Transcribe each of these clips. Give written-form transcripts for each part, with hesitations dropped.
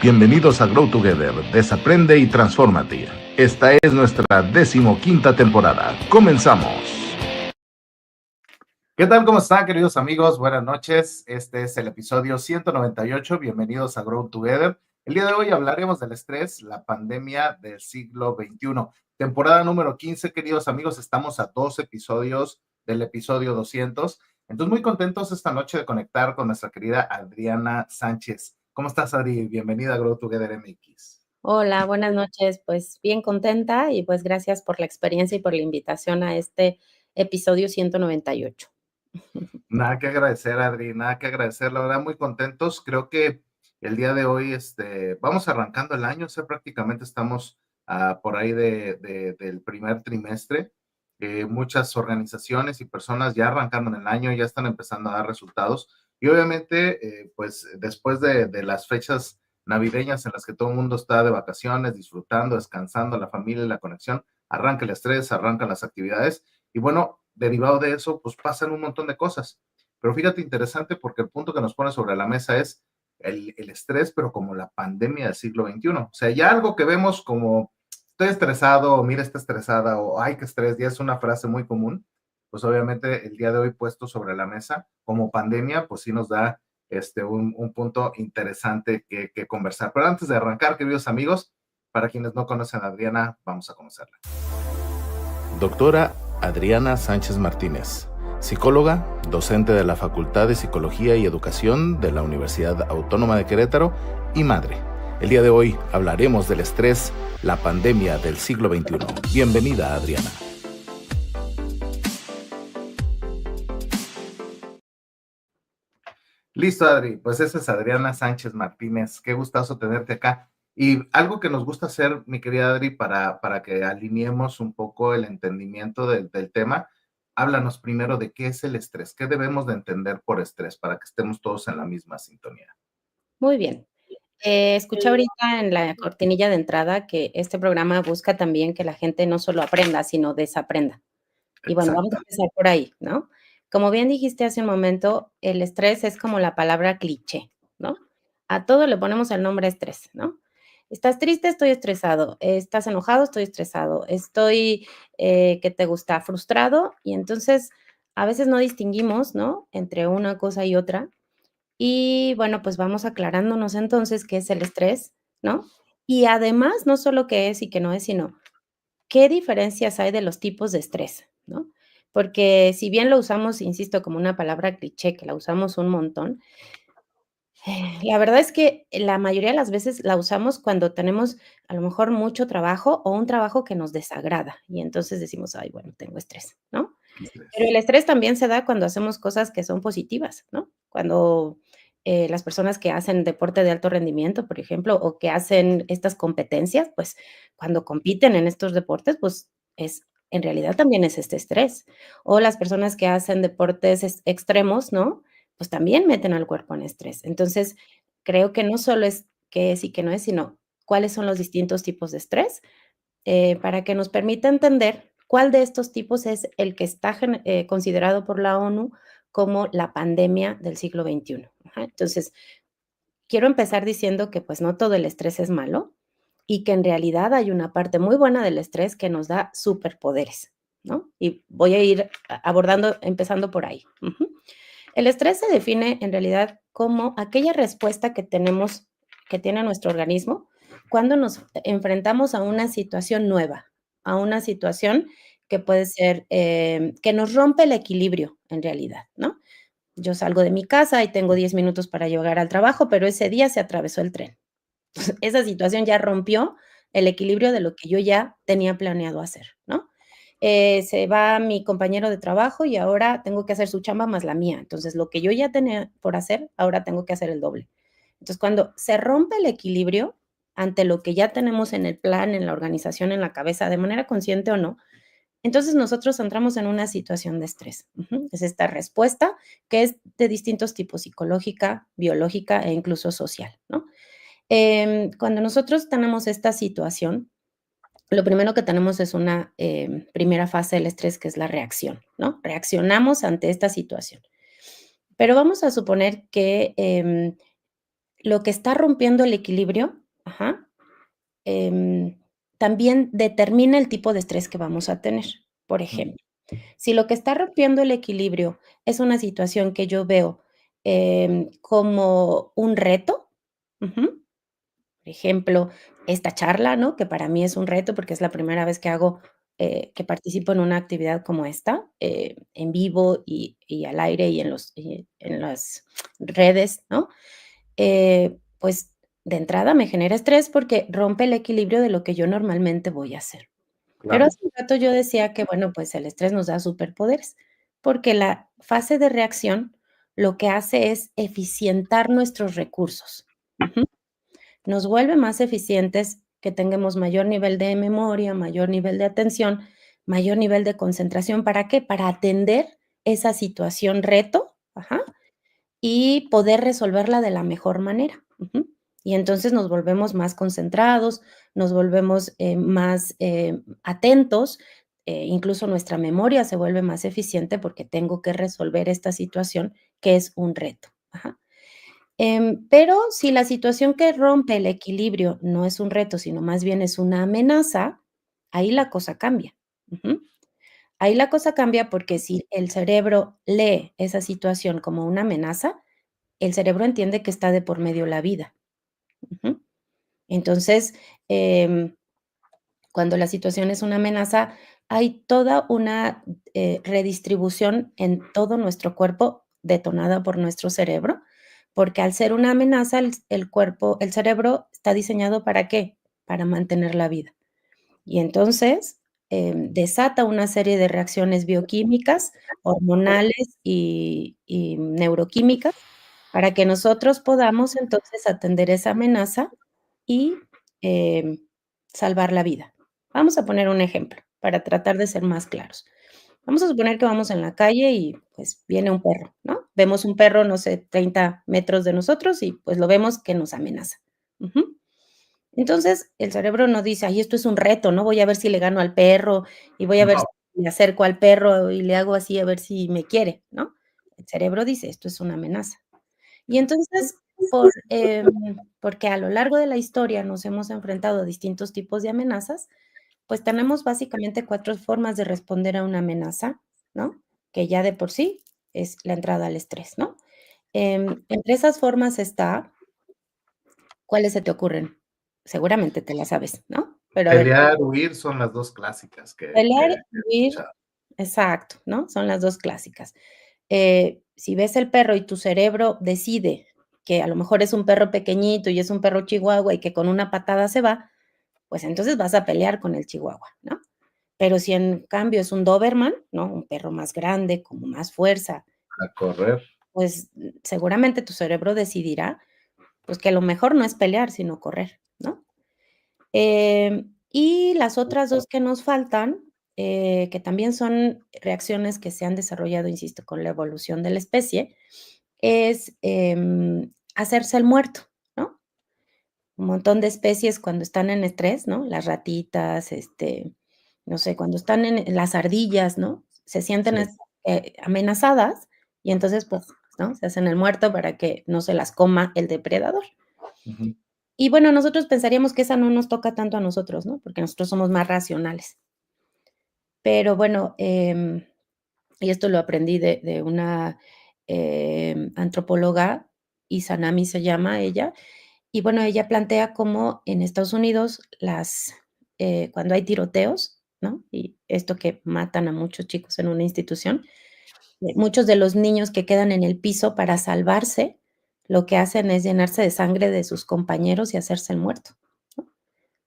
Bienvenidos a Grow Together, desaprende y transfórmate. Esta es nuestra 15ª temporada. ¡Comenzamos! ¿Qué tal? ¿Cómo están, queridos amigos? Buenas noches. Este es el episodio 198. Bienvenidos a Grow Together. El día de hoy hablaremos del estrés, la pandemia del siglo XXI. Temporada número 15, queridos amigos. Estamos a 2 episodios del episodio 200. Entonces, muy contentos esta noche de conectar con nuestra querida Adriana Sánchez. ¿Cómo estás, Adri? Bienvenida a Grow Together MX. Hola, buenas noches. Pues bien contenta y pues gracias por la experiencia y por la invitación a este episodio 198. Nada que agradecer, Adri, nada que agradecer. La verdad, muy contentos. Creo que el día de hoy vamos arrancando el año, o sea, prácticamente estamos por ahí del primer trimestre. Muchas organizaciones y personas ya arrancando en el año, ya están empezando a dar resultados. Y obviamente, pues después de las fechas navideñas en las que todo el mundo está de vacaciones, disfrutando, descansando, la familia y la conexión, arranca el estrés, arrancan las actividades. Y bueno, derivado de eso, pues pasan un montón de cosas. Pero fíjate, interesante porque el punto que nos pone sobre la mesa es el estrés, pero como la pandemia del siglo XXI. O sea, ya algo que vemos como estoy estresado, o mira, está estresada, o ay, qué estrés, ya es una frase muy común. Pues obviamente el día de hoy puesto sobre la mesa como pandemia, pues sí nos da un punto interesante que conversar. Pero antes de arrancar, queridos amigos, para quienes no conocen a Adriana, vamos a conocerla. Doctora Adriana Sánchez Martínez, psicóloga, docente de la Facultad de Psicología y Educación de la Universidad Autónoma de Querétaro y madre. El día de hoy hablaremos del estrés, la pandemia del siglo XXI. Bienvenida, Adriana. Listo, Adri. Pues esa es Adriana Sánchez Martínez. Qué gustazo tenerte acá. Y algo que nos gusta hacer, mi querida Adri, para que alineemos un poco el entendimiento del tema, háblanos primero de qué es el estrés, qué debemos de entender por estrés para que estemos todos en la misma sintonía. Muy bien. Escuché ahorita en la cortinilla de entrada que este programa busca también que la gente no solo aprenda, sino desaprenda. Y bueno, vamos a Exacto. empezar por ahí, ¿no? Como bien dijiste hace un momento, el estrés es como la palabra cliché, ¿no? A todo le ponemos el nombre estrés, ¿no? Estás triste, estoy estresado. Estás enojado, estoy estresado. Estoy, ¿qué te gusta? Frustrado. Y entonces a veces no distinguimos, ¿no? Entre una cosa y otra. Y bueno, pues vamos aclarándonos entonces qué es el estrés, ¿no? Y además, no solo qué es y qué no es, sino qué diferencias hay de los tipos de estrés, ¿no? Porque si bien lo usamos, insisto, como una palabra cliché, que la usamos un montón, la verdad es que la mayoría de las veces la usamos cuando tenemos a lo mejor mucho trabajo o un trabajo que nos desagrada y entonces decimos: "Ay, bueno, tengo estrés", ¿no? Pero Estrés. el estrés también se da cuando hacemos cosas que son positivas, ¿no? Cuando, las personas que hacen deporte de alto rendimiento, por ejemplo, o que hacen estas competencias, pues, cuando compiten en estos deportes, pues, es en realidad también es este estrés. O las personas que hacen deportes extremos, ¿no? Pues, también meten al cuerpo en estrés. Entonces, creo que no solo es qué es y qué no es, sino cuáles son los distintos tipos de estrés, para que nos permita entender cuál de estos tipos es el que está considerado por la ONU como la pandemia del siglo XXI. Ajá, entonces, quiero empezar diciendo que pues no todo el estrés es malo y que en realidad hay una parte muy buena del estrés que nos da superpoderes, ¿no? Y voy a ir abordando, empezando por ahí. Ujú. El estrés se define en realidad como aquella respuesta que tenemos, que tiene nuestro organismo cuando nos enfrentamos a una situación nueva, a una situación que puede ser, que nos rompe el equilibrio en realidad, ¿no? Yo salgo de mi casa y tengo 10 minutos para llegar al trabajo, pero ese día se atravesó el tren. Esa situación ya rompió el equilibrio de lo que yo ya tenía planeado hacer, ¿no? Se va mi compañero de trabajo y ahora tengo que hacer su chamba más la mía. Entonces, lo que yo ya tenía por hacer, ahora tengo que hacer el doble. Entonces, cuando se rompe el equilibrio ante lo que ya tenemos en el plan, en la organización, en la cabeza, de manera consciente o no, entonces nosotros entramos en una situación de estrés. Ujú. Es esta respuesta que es de distintos tipos, psicológica, biológica e incluso social, ¿no? Cuando nosotros tenemos esta situación, lo primero que tenemos es una primera fase del estrés, que es la reacción, ¿no? Reaccionamos ante esta situación. Pero vamos a suponer que lo que está rompiendo el equilibrio, ajá, em, también determina el tipo de estrés que vamos a tener. Por Ujú, ejemplo, si lo que está rompiendo el equilibrio es una situación que yo veo, como un reto, ujú, por ejemplo, esta charla, ¿no? Que para mí es un reto, porque es la primera vez que hago, que participo en una actividad como esta, en vivo y al aire y en las redes, ¿no? Pues, de entrada me genera estrés porque rompe el equilibrio de lo que yo normalmente voy a hacer. Pero claro, hace un rato yo decía que, bueno, pues el estrés nos da superpoderes, porque la fase de reacción lo que hace es eficientar nuestros recursos. Ujú. Nos vuelve más eficientes, que tengamos mayor nivel de memoria, mayor nivel de atención, mayor nivel de concentración, ¿para qué? Para atender esa situación reto, ajá, y poder resolverla de la mejor manera. Ujú. Y entonces nos volvemos más concentrados, nos volvemos, más, atentos, incluso nuestra memoria se vuelve más eficiente porque tengo que resolver esta situación que es un reto. Ajá. Pero si la situación que rompe el equilibrio no es un reto, sino más bien es una amenaza, ahí la cosa cambia. Ujú. Ahí la cosa cambia porque si el cerebro lee esa situación como una amenaza, el cerebro entiende que está de por medio la vida. Ujú. Entonces, em, cuando la situación es una amenaza, hay toda una, redistribución en todo nuestro cuerpo detonada por nuestro cerebro, porque al ser una amenaza, el cerebro está diseñado, ¿para qué? Para mantener la vida. Y entonces, desata una serie de reacciones bioquímicas, hormonales y neuroquímicas, para que nosotros podamos entonces atender esa amenaza y, em, salvar la vida. Vamos a poner un ejemplo para tratar de ser más claros. Vamos a suponer que vamos en la calle y, pues, viene un perro, ¿no? Vemos un perro, no sé, 30 metros de nosotros y, pues, lo vemos que nos amenaza. Ujú. Entonces, el cerebro no dice: "Ay, esto es un reto, ¿no? Voy a ver si le gano al perro, y voy a ver si no, me acerco al perro y le hago así a ver si me quiere", ¿no? El cerebro dice: "Esto es una amenaza". Y entonces, porque a lo largo de la historia nos hemos enfrentado a distintos tipos de amenazas, pues tenemos básicamente 4 formas de responder a una amenaza, ¿no? Que ya de por sí es la entrada al estrés, ¿no? Entre esas formas está, ¿cuáles se te ocurren? Seguramente te las sabes, ¿no? Pero a ver, pelear, huir son las 2 clásicas que pelear he y huir, escuchado. exacto, ¿no? Son las 2 clásicas. Si ves el perro y tu cerebro decide que a lo mejor es un perro pequeñito y es un perro chihuahua y que con una patada se va, pues entonces vas a pelear con el chihuahua, ¿no? Pero si en cambio es un doberman, ¿no? Un perro más grande, con más fuerza, A correr. pues, seguramente tu cerebro decidirá, pues, que lo mejor no es pelear, sino correr, ¿no? Y las otras 2 que nos faltan, que también son reacciones que se han desarrollado, insisto, con la evolución de la especie, es, hacerse el muerto, ¿no? Un montón de especies cuando están en estrés, ¿no? Las ratitas, no sé, cuando están en las ardillas, ¿no? Se sienten Sí, amenazadas y entonces, pues, ¿no? Se hacen el muerto para que no se las coma el depredador. ujú, Y bueno, nosotros pensaríamos que esa no nos toca tanto a nosotros, ¿no? Porque nosotros somos más racionales. Pero bueno, y esto lo aprendí de una, antropóloga, Izanami se llama ella, y bueno, ella plantea cómo en Estados Unidos cuando hay tiroteos, ¿no? Y esto que matan a muchos chicos en una institución, muchos de los niños que quedan en el piso para salvarse, lo que hacen es llenarse de sangre de sus compañeros y hacerse el muerto, ¿no? ujú,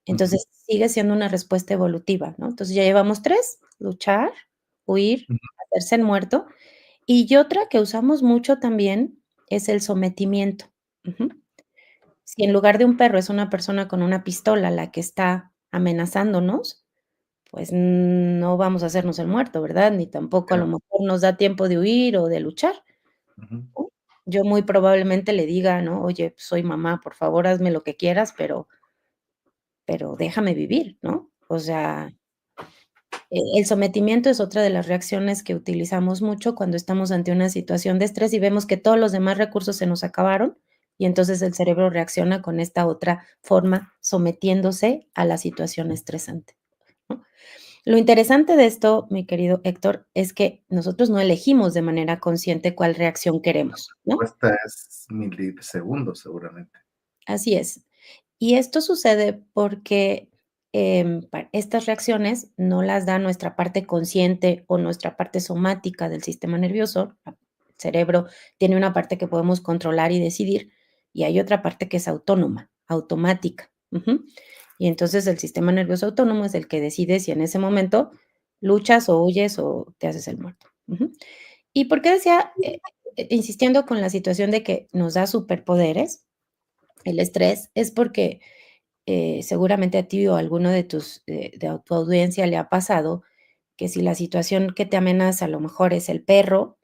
Entonces, sigue siendo una respuesta evolutiva, ¿no? Entonces, ya llevamos 3: luchar, huir, ujú, hacerse el muerto. Y otra que usamos mucho también es el sometimiento. Ujú. Si en lugar de un perro es una persona con una pistola la que está amenazándonos, pues no vamos a hacernos el muerto, ¿verdad? Ni tampoco a lo claro, mejor nos da tiempo de huir o de luchar, ujú, ¿no? Yo muy probablemente le diga, ¿no? Oye, soy mamá, por favor, hazme lo que quieras, pero déjame vivir, ¿no? O sea, el sometimiento es otra de las reacciones que utilizamos mucho cuando estamos ante una situación de estrés y vemos que todos los demás recursos se nos acabaron, y entonces el cerebro reacciona con esta otra forma, sometiéndose a la situación estresante, ¿no? Lo interesante de esto, mi querido Héctor, es que nosotros no elegimos de manera consciente cuál reacción queremos, ¿no? Respuesta es milisegundos, seguramente. Así es. Y esto sucede porque, estas reacciones no las da nuestra parte consciente o nuestra parte somática del sistema nervioso. El cerebro tiene una parte que podemos controlar y decidir, y hay otra parte que es autónoma, automática. Ujú. Y entonces el sistema nervioso autónomo es el que decide si en ese momento luchas o huyes o te haces el muerto. Ujú. ¿Y por qué decía, insistiendo con la situación de que nos da superpoderes? El estrés es porque, seguramente a ti o a alguno de tus de tu audiencia le ha pasado que si la situación que te amenaza a lo mejor es el perro,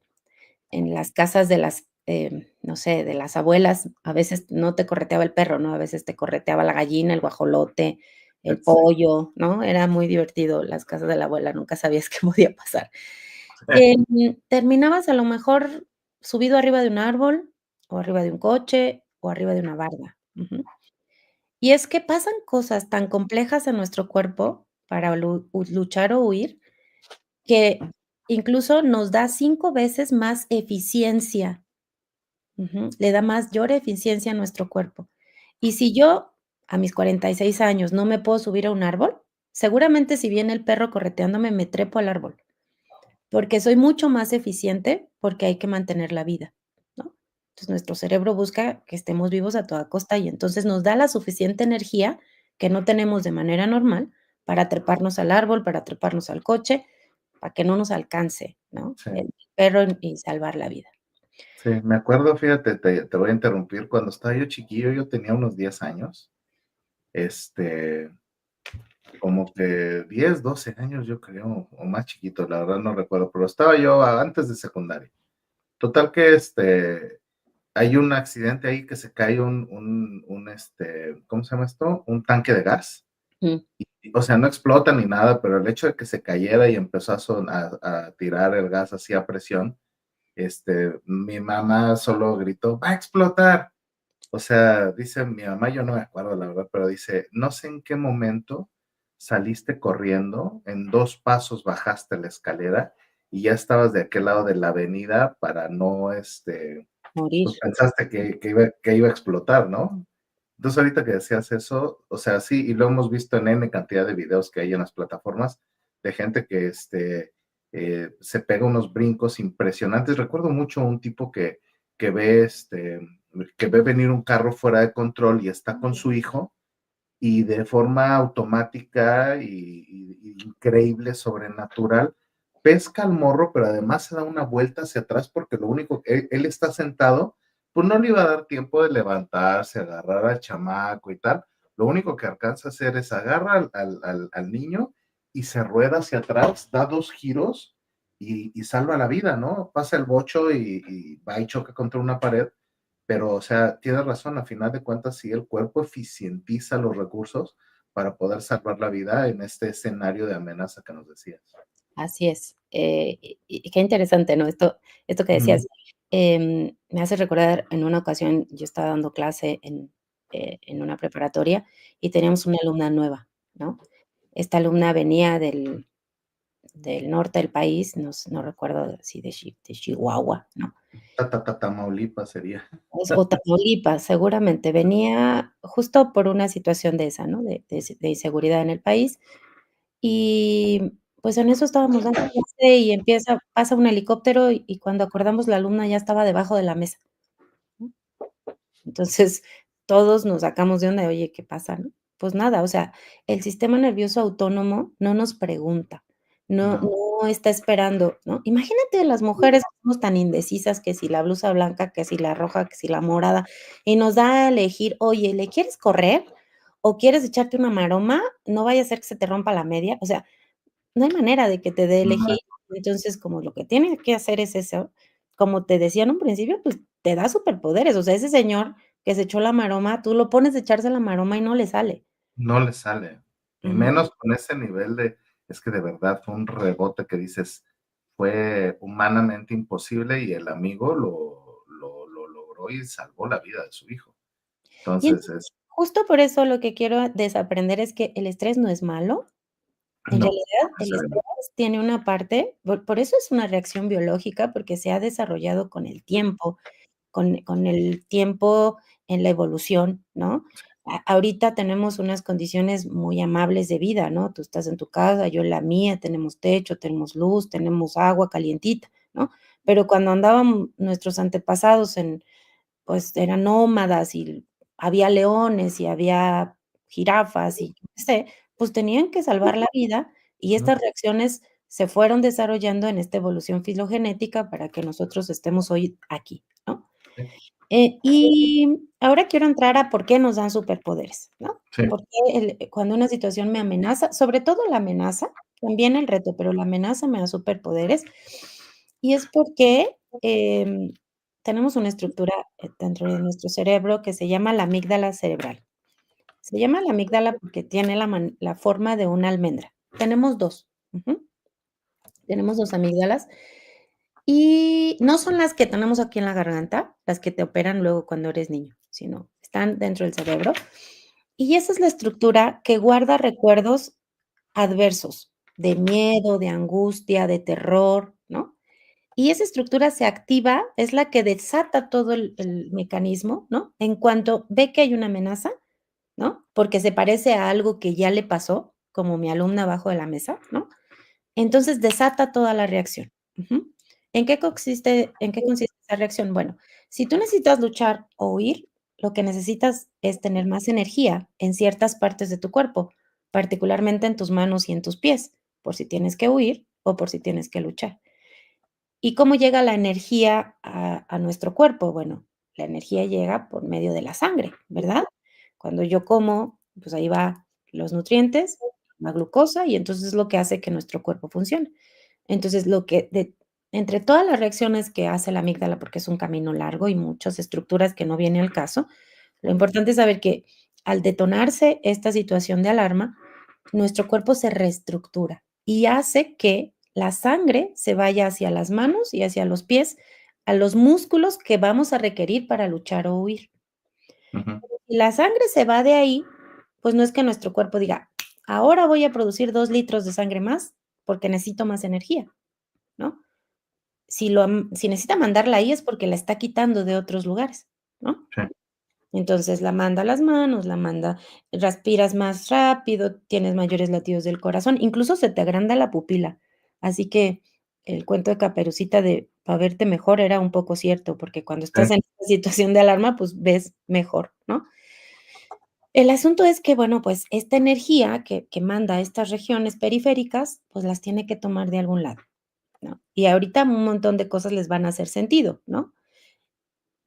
en las casas de las, no sé, de las abuelas, a veces no te correteaba el perro, ¿no? A veces te correteaba la gallina, el guajolote, el Sí. pollo, ¿no? Era muy divertido las casas de la abuela, nunca sabías qué podía pasar. Terminabas a lo mejor subido arriba de un árbol, o arriba de un coche, o arriba de una barda. Ujú. Y es que pasan cosas tan complejas en nuestro cuerpo para luchar o huir, que incluso nos da 5 veces más eficiencia. Ujú, le da mayor eficiencia a nuestro cuerpo. Y si yo, a mis 46 años, no me puedo subir a un árbol, seguramente si viene el perro correteándome, me trepo al árbol. Porque soy mucho más eficiente, porque hay que mantener la vida, ¿no? Entonces, nuestro cerebro busca que estemos vivos a toda costa y entonces nos da la suficiente energía que no tenemos de manera normal para treparnos al árbol, para treparnos al coche, para que no nos alcance, ¿no? Sí, El perro y salvar la vida. sí, me acuerdo, fíjate, te voy a interrumpir, cuando estaba yo chiquillo, yo tenía unos 10 años, este, como que 10, 12 años, yo creo, o más chiquito, la verdad no recuerdo, pero estaba yo antes de secundaria. Total que hay un accidente ahí que se cae ¿cómo se llama esto? Un tanque de gas. Mm, O sea, no explota ni nada, pero el hecho de que se cayera y empezó a tirar el gas así a presión, mi mamá solo gritó, va a explotar. O sea, dice mi mamá, yo no me acuerdo la verdad, pero dice, no sé en qué momento saliste corriendo, en 2 pasos bajaste la escalera y ya estabas de aquel lado de la avenida para no, morir. pues pensaste que iba a explotar, ¿no? Entonces ahorita que decías eso, o sea, sí, y lo hemos visto en N cantidad de videos que hay en las plataformas de gente que se pega unos brincos impresionantes. Recuerdo mucho un tipo que ve que ve venir un carro fuera de control y está con su hijo y de forma automática y increíble, sobrenatural, pesca al morro, pero además se da una vuelta hacia atrás porque lo único que él está sentado, pues no le iba a dar tiempo de levantarse, agarrar al chamaco y tal. Lo único que alcanza a hacer es agarra al niño y se rueda hacia atrás, da 2 giros y salva la vida, ¿no? Pasa el bocho y va y choca contra una pared, pero, o sea, tienes razón, a final de cuentas, sí, el cuerpo eficientiza los recursos para poder salvar la vida en este escenario de amenaza que nos decías. Así es. Y qué interesante, ¿no? Esto que Ujú. decías, me hace recordar en una ocasión, yo estaba dando clase en una preparatoria y teníamos una alumna nueva, ¿no? Esta alumna venía del norte del país, no recuerdo si de Chihuahua, ¿no? Tamaulipas sería. O Tamaulipas, seguramente. Venía justo por una situación de esa, ¿no? De inseguridad en el país. Y, pues, en eso estábamos dando clase y pasa un helicóptero y cuando acordamos la alumna ya estaba debajo de la mesa, ¿no? Entonces, todos nos sacamos de onda de: "Oye, ¿qué pasa?", ¿no? Pues nada, o sea, el sistema nervioso autónomo no nos pregunta, No, no está esperando, ¿no? Imagínate las mujeres que somos tan indecisas, que si la blusa blanca, que si la roja, que si la morada, y nos da a elegir: "Oye, ¿le quieres correr o quieres echarte una maroma? No vaya a ser que se te rompa la media". O sea, no hay manera de que te dé elegir. no, Entonces, como lo que tiene que hacer es eso, como te decía en un principio, pues, te da superpoderes. O sea, ese señor que se echó la maroma, tú lo pones a echarse la maroma y no le sale. no le sale. Y Ujú. menos con ese nivel es que de verdad fue un rebote que dices, fue humanamente imposible y el amigo lo logró. hoy salvó la vida de su hijo. Y Entonces, entonces, justo por eso lo que quiero desaprender es que el estrés no es malo. En no, realidad, el estrés necesariamente. tiene una parte, por eso es una reacción biológica, porque se ha desarrollado con el tiempo en la evolución, ¿no? Ahorita tenemos unas condiciones muy amables de vida, ¿no? Tú estás en tu casa, yo en la mía, tenemos techo, tenemos luz, tenemos agua calientita, ¿no? Pero cuando andaban nuestros antepasados pues, eran nómadas y había leones y había jirafas y yo qué sé, pues, tenían que salvar la vida y Ujú, estas reacciones se fueron desarrollando en esta evolución filogenética para que nosotros estemos hoy aquí, ¿no? sí, Y ahora quiero entrar a por qué nos dan superpoderes, ¿no? sí, Por qué cuando una situación me amenaza, sobre todo la amenaza, también el reto, pero la amenaza me da superpoderes, y es porque, tenemos una estructura, dentro de nuestro cerebro que se llama la amígdala cerebral. Se llama la amígdala porque tiene la forma de una almendra. Tenemos 2, tenemos 2 amígdalas y no son las que tenemos aquí en la garganta, las que te operan luego cuando eres niño, sino están dentro del cerebro. Y esa es la estructura que guarda recuerdos adversos, de miedo, de angustia, de terror, ¿no? Y esa estructura se activa, es la que desata todo el mecanismo, ¿no? En cuanto ve que hay una amenaza, ¿no? Porque se parece a algo que ya le pasó, como mi alumna abajo de la mesa, ¿no? Entonces desata toda la reacción. Ujú. ¿En qué consiste esa reacción? Bueno, si tú necesitas luchar o huir, lo que necesitas es tener más energía en ciertas partes de tu cuerpo, particularmente en tus manos y en tus pies, por si tienes que huir o por si tienes que luchar. ¿Y cómo llega la energía a nuestro cuerpo? Bueno, la energía llega por medio de la sangre, ¿verdad? Cuando yo como, pues ahí va los nutrientes, la glucosa, y entonces es lo que hace que nuestro cuerpo funcione. Entonces, entre todas las reacciones que hace la amígdala, porque es un camino largo y muchas estructuras que no viene al caso, lo importante es saber que al detonarse esta situación de alarma, nuestro cuerpo se reestructura y hace que la sangre se vaya hacia las manos y hacia los pies, a los músculos que vamos a requerir para luchar o huir. ujú, Si la sangre se va de ahí, pues no es que nuestro cuerpo diga, ahora voy a producir 2 litros de sangre más porque necesito más energía, ¿no? Si necesita mandarla ahí es porque la está quitando de otros lugares, ¿no? sí, Entonces, la manda a las manos, respiras más rápido, tienes mayores latidos del corazón, incluso se te agranda la pupila. Así que el cuento de Caperucita de para verte mejor era un poco cierto, porque cuando estás sí, en esta situación de alarma, pues ves mejor, ¿no? El asunto es que, bueno, pues esta energía que manda a estas regiones periféricas, pues las tiene que tomar de algún lado, ¿no? Y ahorita un montón de cosas les van a hacer sentido, ¿no?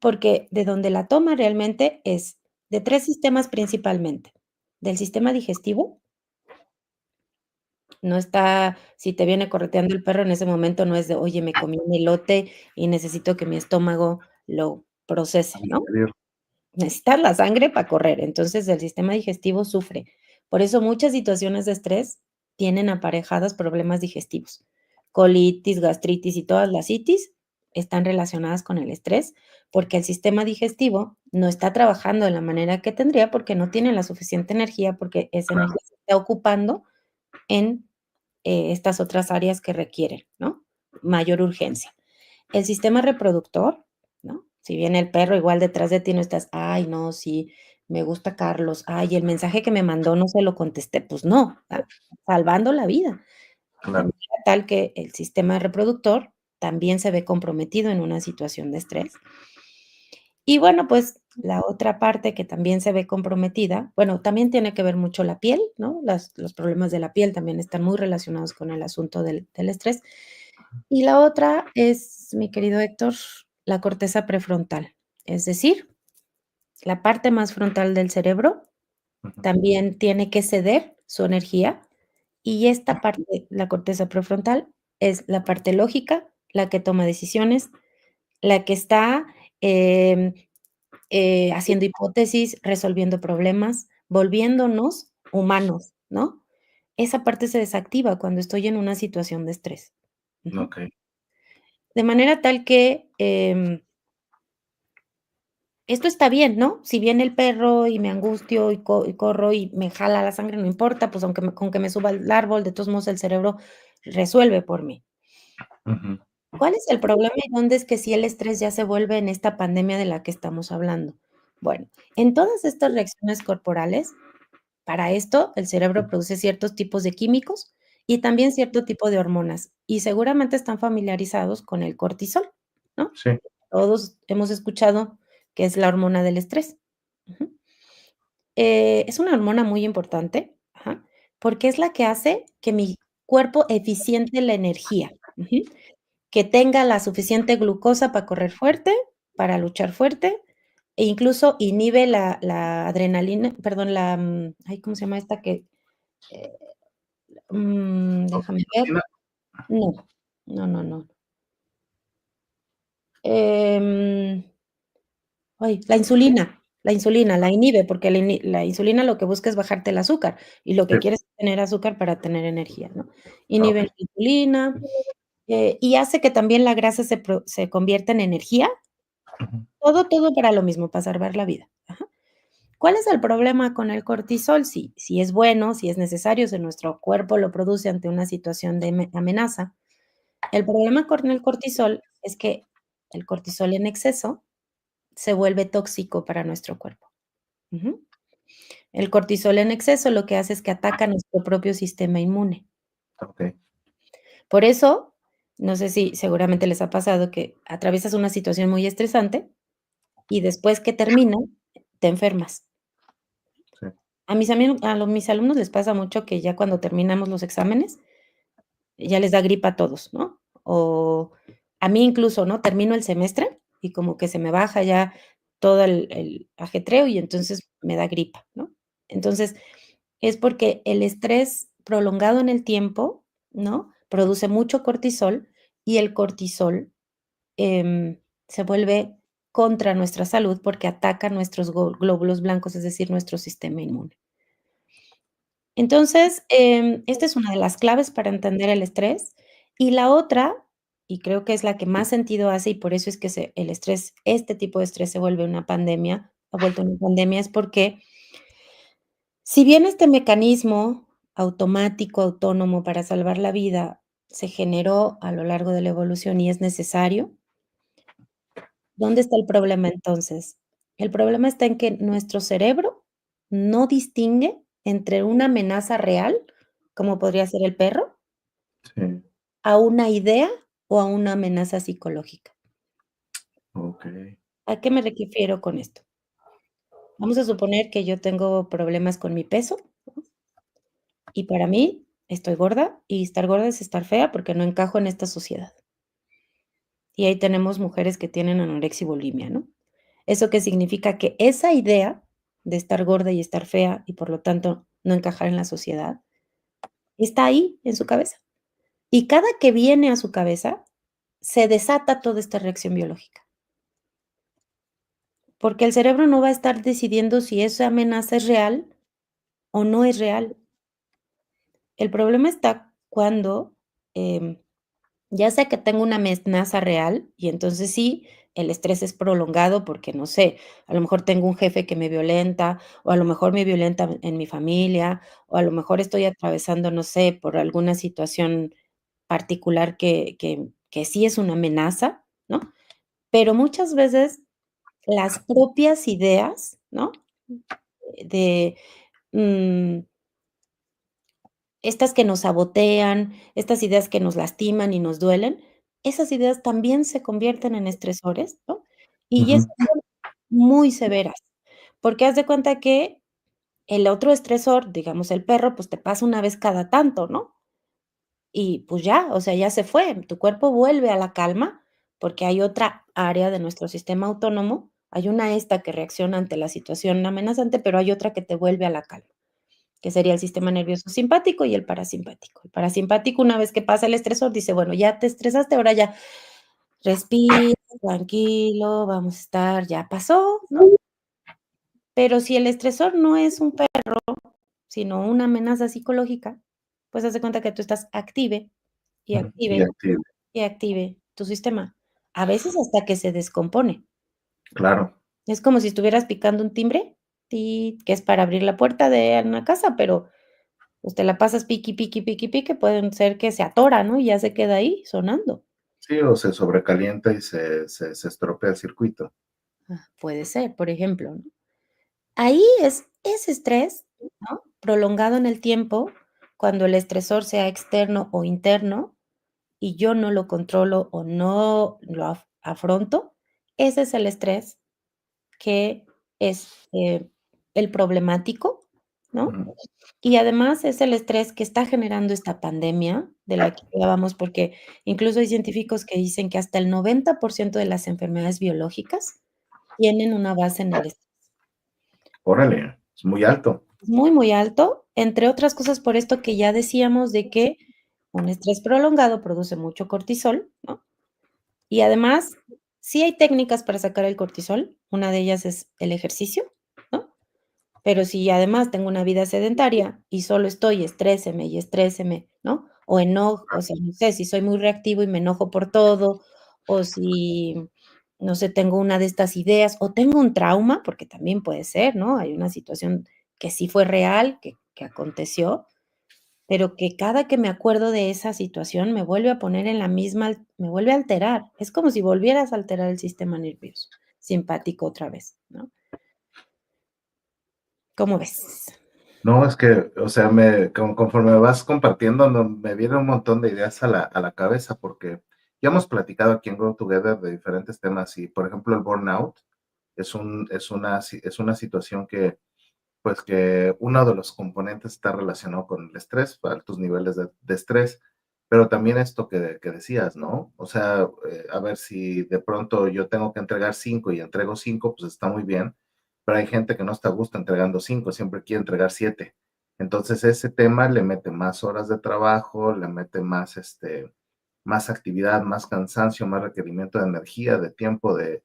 Porque de donde la toma realmente es de 3 sistemas principalmente. Del sistema digestivo, no está si te viene correteando el perro en ese momento, no es de: "Oye, me comí un elote y necesito que mi estómago lo procese", vamos ¿no? a ver, Necesitas la sangre para correr, entonces el sistema digestivo sufre. Por eso muchas situaciones de estrés tienen aparejadas problemas digestivos. Colitis, gastritis y todas las itis están relacionadas con el estrés, porque el sistema digestivo no está trabajando de la manera que tendría, porque no tiene la suficiente energía, porque esa claro, energía se está ocupando en, estas otras áreas que requieren, ¿no? Mayor urgencia. El sistema reproductor, ¿no? Si viene el perro igual detrás de ti, no estás: "Ay, no, sí, me gusta Carlos. Ay, el mensaje que me mandó no se lo contesté". Pues no, salvando la vida. De claro, manera tal que el sistema reproductor también se ve comprometido en una situación de estrés. Y bueno, pues la otra parte que también se ve comprometida, bueno, también tiene que ver mucho la piel, ¿no? Los problemas de la piel también están muy relacionados con el asunto del estrés. Y la otra es, mi querido Héctor, la corteza prefrontal, es decir, la parte más frontal del cerebro ujú, también tiene que ceder su energía y esta parte, la corteza prefrontal, es la parte lógica, la que toma decisiones, la que está, em, haciendo hipótesis, resolviendo problemas, volviéndonos humanos, ¿no? Esa parte se desactiva cuando estoy en una situación de estrés. Ujú. okey, De manera tal que, Esto está bien, ¿no? Si viene el perro y me angustio y corro y me jala la sangre, no importa, pues aunque con que me suba al árbol, de todos modos el cerebro resuelve por mí. Ujú. ¿Cuál es el problema y dónde es que sí el estrés ya se vuelve en esta pandemia de la que estamos hablando? Bueno, en todas estas reacciones corporales, para esto el cerebro produce ciertos tipos de químicos y también cierto tipo de hormonas, y seguramente están familiarizados con el cortisol, ¿no? Sí, Todos hemos escuchado que es la hormona del estrés. Ujú. Es una hormona muy importante, ajá, porque es la que hace que mi cuerpo eficiente la energía, ujú, que tenga la suficiente glucosa para correr fuerte, para luchar fuerte, e incluso inhibe la adrenalina, perdón, ay, ¿cómo se llama esta que? Eh, déjame ver. oxitocina, No, no, no, no. Em, Ay, la insulina la inhibe, porque la insulina lo que busca es bajarte el azúcar, y lo sí, que quieres es tener azúcar para tener energía, ¿no? Inhibe la okey, insulina, y hace que también la grasa se convierta en energía, ujú, todo para lo mismo, para salvar la vida. Ajá. ¿Cuál es el problema con el cortisol? Si es bueno, si es necesario, si nuestro cuerpo lo produce ante una situación de amenaza. El problema con el cortisol es que el cortisol en exceso se vuelve tóxico para nuestro cuerpo. Ujú. El cortisol en exceso lo que hace es que ataca nuestro propio sistema inmune. okey, Por eso, no sé si seguramente les ha pasado que atraviesas una situación muy estresante y después que termina, te enfermas. sí, Mis alumnos les pasa mucho que ya cuando terminamos los exámenes, ya les da gripa a todos, ¿no? O a mí incluso, ¿no? Termino el semestre y como que se me baja ya todo el ajetreo y entonces me da gripa, ¿no? Entonces, es porque el estrés prolongado en el tiempo, ¿no? Produce mucho cortisol y el cortisol, se vuelve contra nuestra salud porque ataca nuestros glóbulos blancos, es decir, nuestro sistema inmune. Entonces, esta es una de las claves para entender el estrés. Y la otra, y creo que es la que más sentido hace, y por eso es que el estrés, este tipo de estrés se vuelve una pandemia, ha vuelto una pandemia, es porque si bien este mecanismo automático, autónomo para salvar la vida se generó a lo largo de la evolución y es necesario, ¿dónde está el problema entonces? El problema está en que nuestro cerebro no distingue entre una amenaza real, como podría ser el perro, sí, a una idea o a una amenaza psicológica. okey, ¿A qué me refiero con esto? Vamos a suponer que yo tengo problemas con mi peso, ¿no? Y para mí estoy gorda y estar gorda es estar fea porque no encajo en esta sociedad. Y ahí tenemos mujeres que tienen anorexia y bulimia, ¿no? ¿Eso qué significa? Que esa idea de estar gorda y estar fea y por lo tanto no encajar en la sociedad, está ahí en su cabeza. Y cada que viene a su cabeza, se desata toda esta reacción biológica, porque el cerebro no va a estar decidiendo si esa amenaza es real o no es real. El problema está cuando, em, ya sea que tengo una amenaza real y entonces sí, el estrés es prolongado porque, no sé, a lo mejor tengo un jefe que me violenta, o a lo mejor me violenta en mi familia, o a lo mejor estoy atravesando, no sé, por alguna situación particular que sí es una amenaza, ¿no? Pero muchas veces las propias ideas, ¿no? De, mm, estas que nos sabotean, estas ideas que nos lastiman y nos duelen, esas ideas también se convierten en estresores, ¿no? Y ujú, esas son muy severas, porque haz de cuenta que el otro estresor, digamos, el perro, pues te pasa una vez cada tanto, ¿no? Y pues ya, o sea, ya se fue, tu cuerpo vuelve a la calma, porque hay otra área de nuestro sistema autónomo, hay una esta que reacciona ante la situación amenazante, pero hay otra que te vuelve a la calma, que sería el sistema nervioso simpático y el parasimpático. El parasimpático, una vez que pasa el estresor, dice: "Bueno, ya te estresaste, ahora ya respira, tranquilo, vamos a estar, ya pasó", ¿no? Pero si el estresor no es un perro, sino una amenaza psicológica, pues haz de cuenta que tú estás active, y ujú, y active, activo, y active tu sistema, a veces hasta que se descompone. claro. Es como si estuvieras picando un timbre, que es para abrir la puerta de una casa, pero, pues, te la pasas pique, pique, pique, pique, pueden ser que se atora, ¿no? Y ya se queda ahí sonando. Sí, o se sobrecalienta y se estropea el circuito. Puede ser, por ejemplo, ¿no? Ahí es ese estrés, ¿no? Prolongado en el tiempo, cuando el estresor sea externo o interno, y yo no lo controlo o no lo afronto, ese es el estrés que es, el problemático, ¿no? Ujú. Y además es el estrés que está generando esta pandemia de la que hablábamos, porque incluso hay científicos que dicen que hasta el 90% de las enfermedades biológicas tienen una base en el estrés. Órale, es muy alto. Es muy, muy alto, entre otras cosas por esto que ya decíamos de que un estrés prolongado produce mucho cortisol, ¿no? Y además, sí hay técnicas para sacar el cortisol, una de ellas es el ejercicio, ¿no? Pero si además tengo una vida sedentaria y solo estoy estréseme y estréseme, ¿no? O sea, no sé, si soy muy reactivo y me enojo por todo, o si, no sé, tengo una de estas ideas, o tengo un trauma, porque también puede ser, ¿no? Hay una situación que sí fue real, que aconteció, pero que cada que me acuerdo de esa situación me vuelve a poner en la misma me vuelve a alterar. Es como si volvieras a alterar el sistema nervioso simpático otra vez, ¿no? ¿Cómo ves? No, es que, o sea, conforme me vas compartiendo, me viene un montón de ideas a la cabeza, porque ya hemos platicado aquí en Grow Together de diferentes temas y, por ejemplo, el burnout es una situación que, pues, que uno de los componentes está relacionado con el estrés, altos niveles de estrés, pero también esto que decías, ¿no? O sea, a ver si de pronto yo tengo que entregar 5 y entrego 5, pues está muy bien, pero hay gente que no está a gusto entregando 5, siempre quiere entregar 7. Entonces ese tema le mete más horas de trabajo, le mete más, más actividad, más cansancio, más requerimiento de energía, de tiempo, de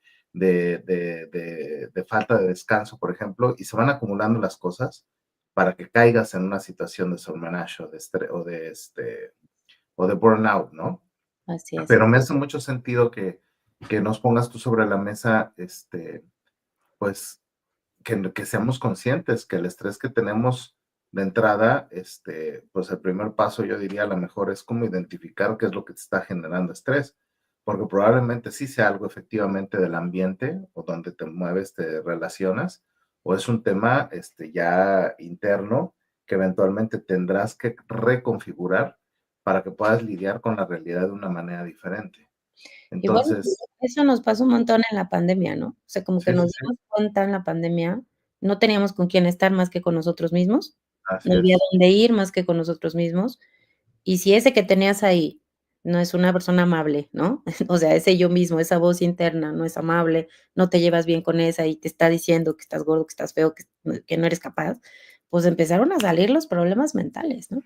falta de descanso, por ejemplo, y se van acumulando las cosas para que caigas en una situación de surmenage o de, o de burnout, ¿no? Así es. Pero me hace mucho sentido que nos pongas tú sobre la mesa, pues que seamos conscientes que el estrés que tenemos de entrada, pues el primer paso yo diría a lo mejor es como identificar qué es lo que te está generando estrés, porque probablemente sí sea algo efectivamente del ambiente o donde te mueves, te relacionas, o es un tema ya interno que eventualmente tendrás que reconfigurar para que puedas lidiar con la realidad de una manera diferente. Y bueno, Entonces, eso nos pasó un montón en la pandemia, ¿no? O sea, como que sí, sí, nos sí, dimos cuenta en la pandemia, no teníamos con quién estar más que con nosotros mismos, así no había es. dónde ir más que con nosotros mismos, y si ese que tenías ahí no es una persona amable, ¿no? O sea, ese yo mismo, esa voz interna no es amable, no te llevas bien con esa y te está diciendo que estás gordo, que estás feo, que no eres capaz, pues empezaron a salir los problemas mentales, ¿no?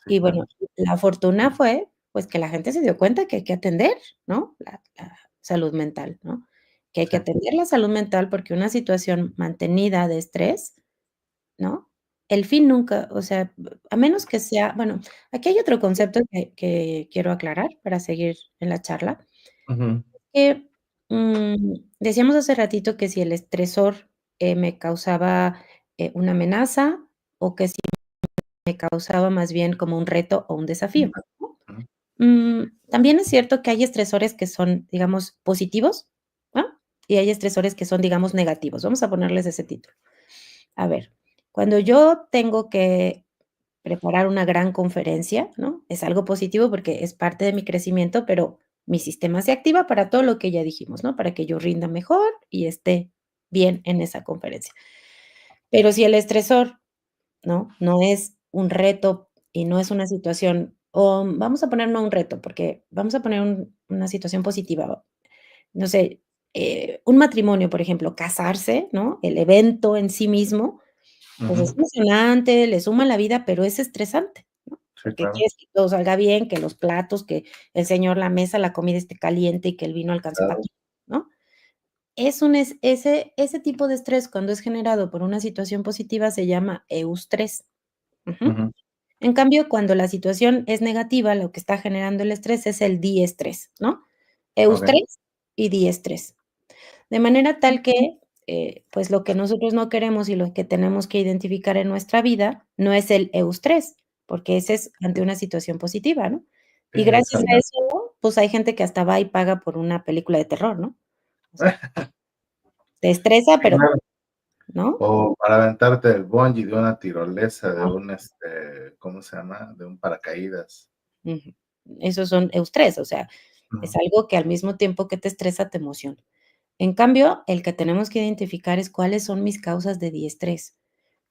Sí, Y bueno, claro. la fortuna fue, pues, que la gente se dio cuenta que hay que atender, ¿no? La salud mental, ¿no? Que hay que Sí. atender la salud mental porque una situación mantenida de estrés, ¿no? El fin nunca, o sea, a menos que sea bueno, aquí hay otro concepto que quiero aclarar para seguir en la charla, Ujú, que, decíamos hace ratito que si el estresor, me causaba, una amenaza o que si me causaba más bien como un reto o un desafío, ¿no? ujú, También es cierto que hay estresores que son, digamos, positivos, ¿no? Y hay estresores que son, digamos, negativos. Vamos a ponerles ese título. A ver, cuando yo tengo que preparar una gran conferencia, ¿no? Es algo positivo porque es parte de mi crecimiento, pero mi sistema se activa para todo lo que ya dijimos, ¿no? Para que yo rinda mejor y esté bien en esa conferencia. Pero si el estresor, ¿no? No es un reto y no es una situación o vamos a poner no un reto, porque vamos a poner una situación positiva. No sé, un matrimonio, por ejemplo, casarse, ¿no? El evento en sí mismo, pues es ujú. emocionante, le suma la vida, pero es estresante, ¿no? Sí, Porque claro. quieres que todo salga bien, que los platos, que el señor, la mesa, la comida esté caliente y que el vino alcance para Claro. todos, ¿no? Es un es ese tipo de estrés, cuando es generado por una situación positiva, se llama eustrés. Ujú. Ujú. En cambio, cuando la situación es negativa, lo que está generando el estrés es el diestrés, ¿no? Okey. Eustrés y diestrés. De manera tal que, pues lo que nosotros no queremos y lo que tenemos que identificar en nuestra vida no es el eustrés, porque ese es ante una situación positiva, ¿no? Y gracias a Exacto. eso, pues hay gente que hasta va y paga por una película de terror, ¿no? O sea, te estresa, Sí, pero, claro. ¿no? O para aventarte del bungee, de una tirolesa, de Ajá, un, ¿cómo se llama? De un paracaídas. ujú. Esos son eustrés, o sea, es Ujú, algo que al mismo tiempo que te estresa, te emociona. En cambio, el que tenemos que identificar es cuáles son mis causas de diestrés.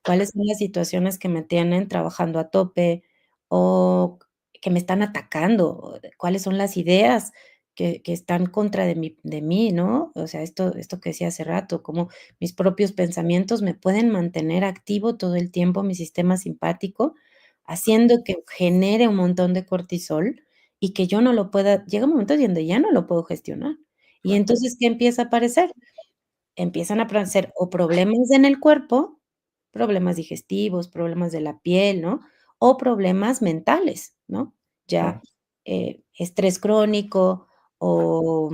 ¿Cuáles son las situaciones que me tienen trabajando a tope o que me están atacando? O de cuáles son las ideas que están contra de mí, ¿no? O sea, esto que decía hace rato, cómo mis propios pensamientos me pueden mantener activo todo el tiempo, mi sistema simpático, haciendo que genere un montón de cortisol y que yo no lo pueda llega un momento donde ya no lo puedo gestionar. Y claro. entonces, ¿qué empieza a aparecer? Empiezan a aparecer o problemas en el cuerpo, problemas digestivos, problemas de la piel, ¿no? O problemas mentales, ¿no? Sí, Ya, estrés crónico o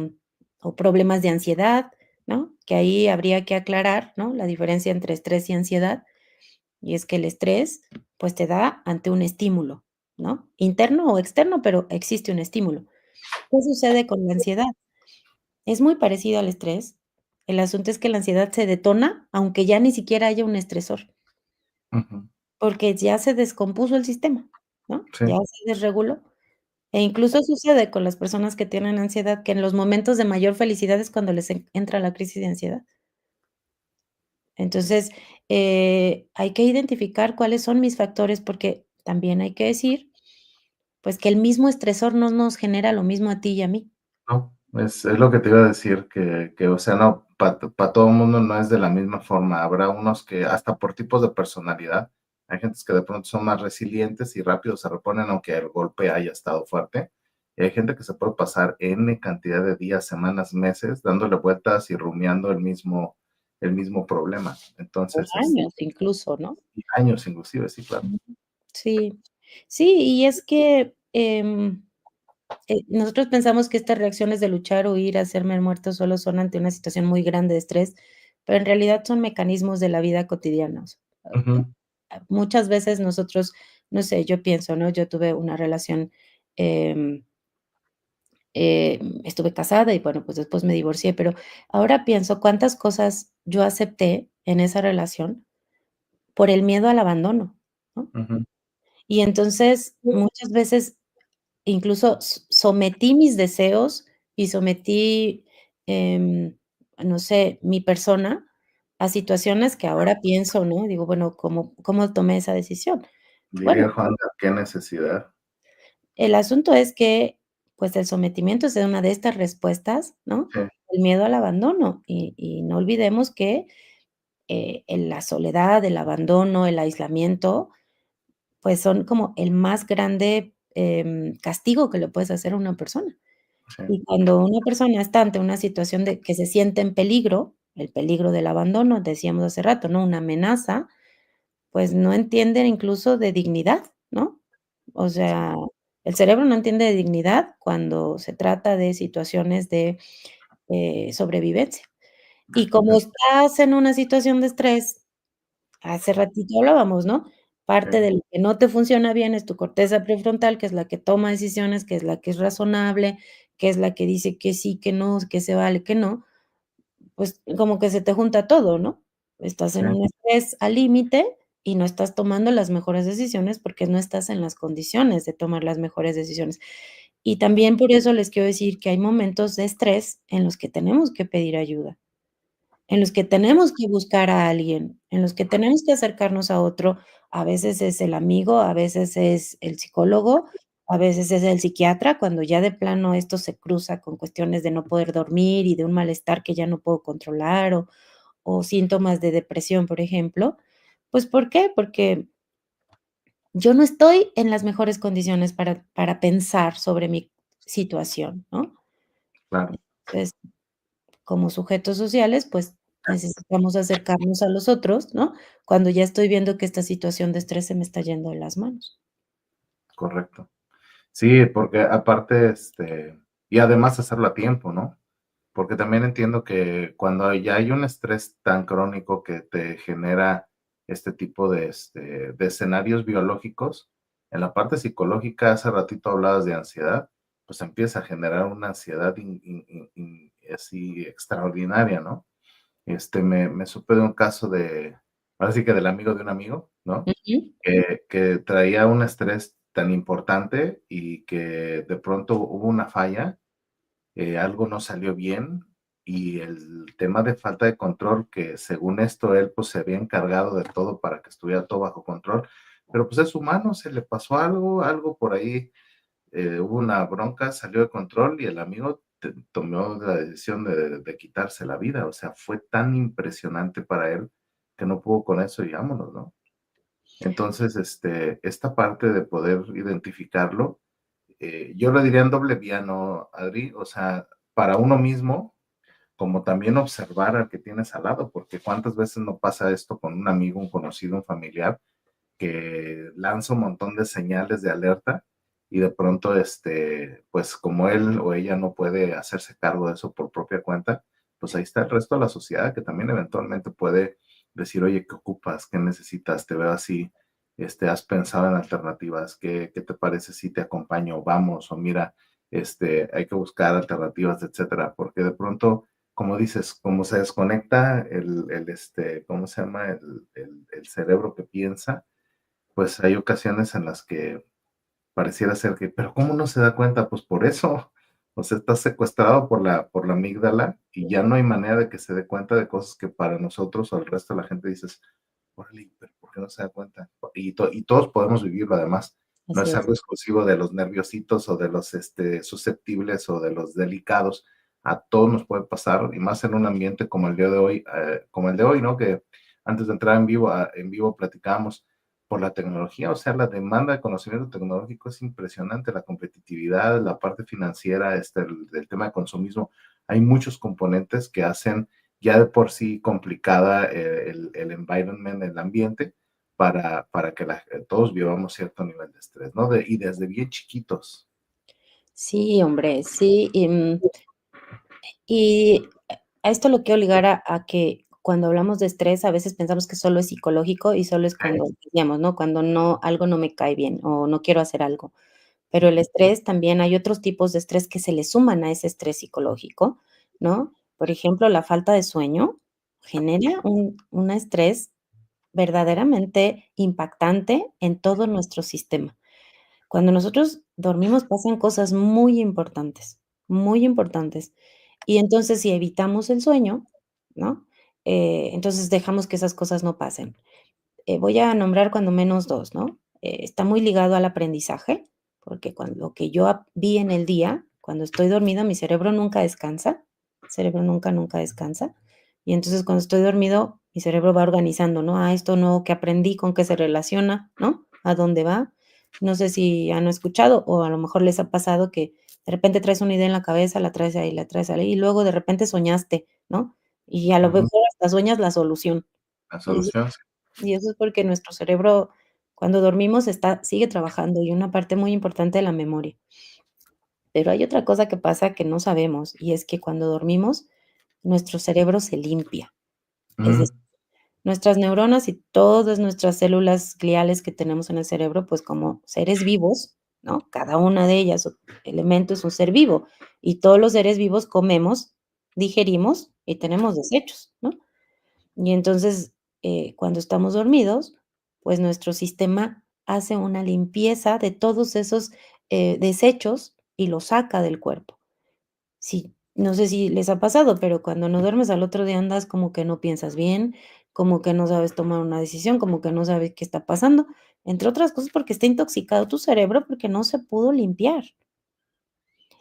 o problemas de ansiedad, ¿no? Que ahí habría que aclarar, ¿no? La diferencia entre estrés y ansiedad, y es que el estrés, pues, te da ante un estímulo, ¿no? Interno o externo, pero existe un estímulo. ¿Qué sucede con la ansiedad? Es muy parecido al estrés. El asunto es que la ansiedad se detona, aunque ya ni siquiera haya un estresor, ujú, porque ya se descompuso el sistema, ¿no? sí, Ya se desreguló. E incluso sucede con las personas que tienen ansiedad, que en los momentos de mayor felicidad es cuando les entra la crisis de ansiedad. Entonces, hay que identificar cuáles son mis factores, porque también hay que decir, pues, que el mismo estresor no nos genera lo mismo a ti y a mí. no, es lo que te iba a decir, o sea, no, para todo el mundo no es de la misma forma. Habrá unos que hasta por tipos de personalidad, hay gentes que de pronto son más resilientes y rápido se reponen aunque el golpe haya estado fuerte. Y hay gente que se puede pasar N cantidad de días, semanas, meses dándole vueltas y rumiando el mismo problema. Por Entonces, años incluso, ¿no? y años inclusive, sí, claro. Ujú. Sí. Sí, y es que, nosotros pensamos que estas reacciones de luchar, huir, hacerme el muerto solo son ante una situación muy grande de estrés, pero en realidad son mecanismos de la vida cotidiana, o sea, Ujú, muchas veces nosotros, no sé, yo pienso, ¿no? Yo tuve una relación, em, estuve casada y bueno, pues después me divorcié, pero ahora pienso cuántas cosas yo acepté en esa relación por el miedo al abandono, ¿no? ujú, Y entonces, muchas veces incluso sometí mis deseos y sometí, no sé, mi persona a situaciones que ahora pienso, ¿no? Digo, bueno, ¿cómo tomé esa decisión? Bueno, diría Juan, qué necesidad. el asunto es que, pues, el sometimiento es de una de estas respuestas, ¿no? Sí, El miedo al abandono, y no olvidemos que, en la soledad, el abandono, el aislamiento, pues, son como el más grande, castigo que le puedes hacer a una persona. sí, Y cuando una persona está ante una situación de que se siente en peligro, el peligro del abandono, decíamos hace rato, ¿no? Una amenaza, pues no entienden incluso de dignidad, ¿no? O sí, sea, el cerebro no entiende de dignidad cuando se trata de situaciones de, sobrevivencia. Y como estás en una situación de estrés, hace ratito hablábamos, ¿no? sí, Parte de lo que no te funciona bien es tu corteza prefrontal, que es la que toma decisiones, que es la que es razonable, que es la que dice que sí, que no, que se vale, que no, pues, como que se te junta todo, ¿no? Estás sí, en un estrés al límite y no estás tomando las mejores decisiones, porque no estás en las condiciones de tomar las mejores decisiones. Y también por eso les quiero decir que hay momentos de estrés en los que tenemos que pedir ayuda, en los que tenemos que buscar a alguien, en los que tenemos que acercarnos a otro. A veces es el amigo, a veces es el psicólogo, a veces es el psiquiatra, cuando ya de plano esto se cruza con cuestiones de no poder dormir y de un malestar que ya no puedo controlar, o síntomas de depresión, por ejemplo. Pues, ¿por qué? Porque yo no estoy en las mejores condiciones para pensar sobre mi situación, ¿no? claro. Entonces, como sujetos sociales, pues, necesitamos acercarnos a los otros, ¿no? Cuando ya estoy viendo que esta situación de estrés se me está yendo de las manos. Correcto. Sí, porque aparte, y además hacerlo a tiempo, ¿no? porque también entiendo que cuando ya hay un estrés tan crónico que te genera este tipo de escenarios biológicos, en la parte psicológica, hace ratito hablabas de ansiedad, pues empieza a generar una ansiedad así extraordinaria, ¿no? Me supe de un caso ahora sí que del amigo de un amigo, ¿no? Ujú. Que traía un estrés tan importante y que de pronto hubo una falla, algo no salió bien y el tema de falta de control, que según esto él pues se había encargado de todo para que estuviera todo bajo control, pero pues es humano, se le pasó algo por ahí, hubo una bronca, salió de control y el amigo tomó la decisión de quitarse la vida, o sea, fue tan impresionante para él que no pudo con eso y vámonos, ¿no? Entonces, esta parte de poder identificarlo, yo lo diría en doble vía, ¿no, Adri? O sea, para uno mismo, como también observar al que tienes al lado, porque cuántas veces no pasa esto con un amigo, un conocido, un familiar, que lanza un montón de señales de alerta y de pronto, pues como él o ella no puede hacerse cargo de eso por propia cuenta, pues ahí está el resto de la sociedad que también eventualmente puede decir, oye, ¿qué ocupas? ¿Qué necesitas? Te veo así, has pensado en alternativas, ¿qué te parece si te acompaño? Vamos, o mira, hay que buscar alternativas, etcétera, porque de pronto, como dices, como se desconecta ¿cómo se llama? El cerebro que piensa, pues hay ocasiones en las que pareciera ser que, pero ¿cómo no se da cuenta? Pues por eso, o sea, está secuestrado por la amígdala y ya no hay manera de que se dé cuenta de cosas que para nosotros o el resto de la gente dices, órale, pero ¿por qué no se da cuenta? Y todos podemos vivirlo además, no Así es es. algo exclusivo de los nerviositos o de los susceptibles o de los delicados, a todos nos puede pasar y más en un ambiente como el día de hoy, como el de hoy, ¿no? Que antes de entrar en vivo platicábamos por la tecnología, o sea, la demanda de conocimiento tecnológico es impresionante, la competitividad, la parte financiera, el tema de consumismo, hay muchos componentes que hacen ya de por sí complicada el environment, el ambiente, para que todos vivamos cierto nivel de estrés, ¿no? Y desde bien chiquitos. Sí, hombre, sí, y a esto lo quiero ligar a que cuando hablamos de estrés, a veces pensamos que solo es psicológico y solo es Sí, cuando, decíamos, ¿no? Cuando no algo no me cae bien o no quiero hacer algo. Pero el estrés también hay otros tipos de estrés que se le suman a ese estrés psicológico, ¿no? Por ejemplo, la falta de sueño genera un estrés verdaderamente impactante en todo nuestro sistema. Cuando nosotros dormimos pasan cosas muy importantes, muy importantes. Y entonces, si evitamos el sueño, ¿no? Entonces dejamos que esas cosas no pasen. Voy a nombrar cuando menos 2, ¿no? Está muy ligado al aprendizaje, porque cuando lo que yo vi en el día, cuando estoy dormida, mi cerebro nunca descansa, el cerebro nunca, nunca descansa. Y entonces cuando estoy dormido, mi cerebro va organizando, ¿no? Esto nuevo que aprendí, con qué se relaciona, ¿no? ¿A dónde va? No sé si han escuchado o a lo mejor les ha pasado que de repente traes una idea en la cabeza, la traes ahí y luego de repente soñaste, ¿no? Y a lo ujú, mejor hasta sueñas la solución. la Y dices solución, sí. y eso es porque nuestro cerebro, cuando dormimos, sigue trabajando y una parte muy importante de la memoria. Pero hay otra cosa que pasa que no sabemos, y es que cuando dormimos, nuestro cerebro se limpia. Es Ujú, decir, nuestras neuronas y todas nuestras células gliales que tenemos en el cerebro, pues, como seres vivos, ¿no? Cada una de ellas, o elemento, es un ser vivo, y todos los seres vivos comemos, digerimos y tenemos desechos, ¿no? Y entonces, cuando estamos dormidos, pues nuestro sistema hace una limpieza de todos esos, desechos y los saca del cuerpo. Sí, no sé si les ha pasado, pero cuando no duermes al otro día andas como que no piensas bien, como que no sabes tomar una decisión, como que no sabes qué está pasando, entre otras cosas porque está intoxicado tu cerebro porque no se pudo limpiar.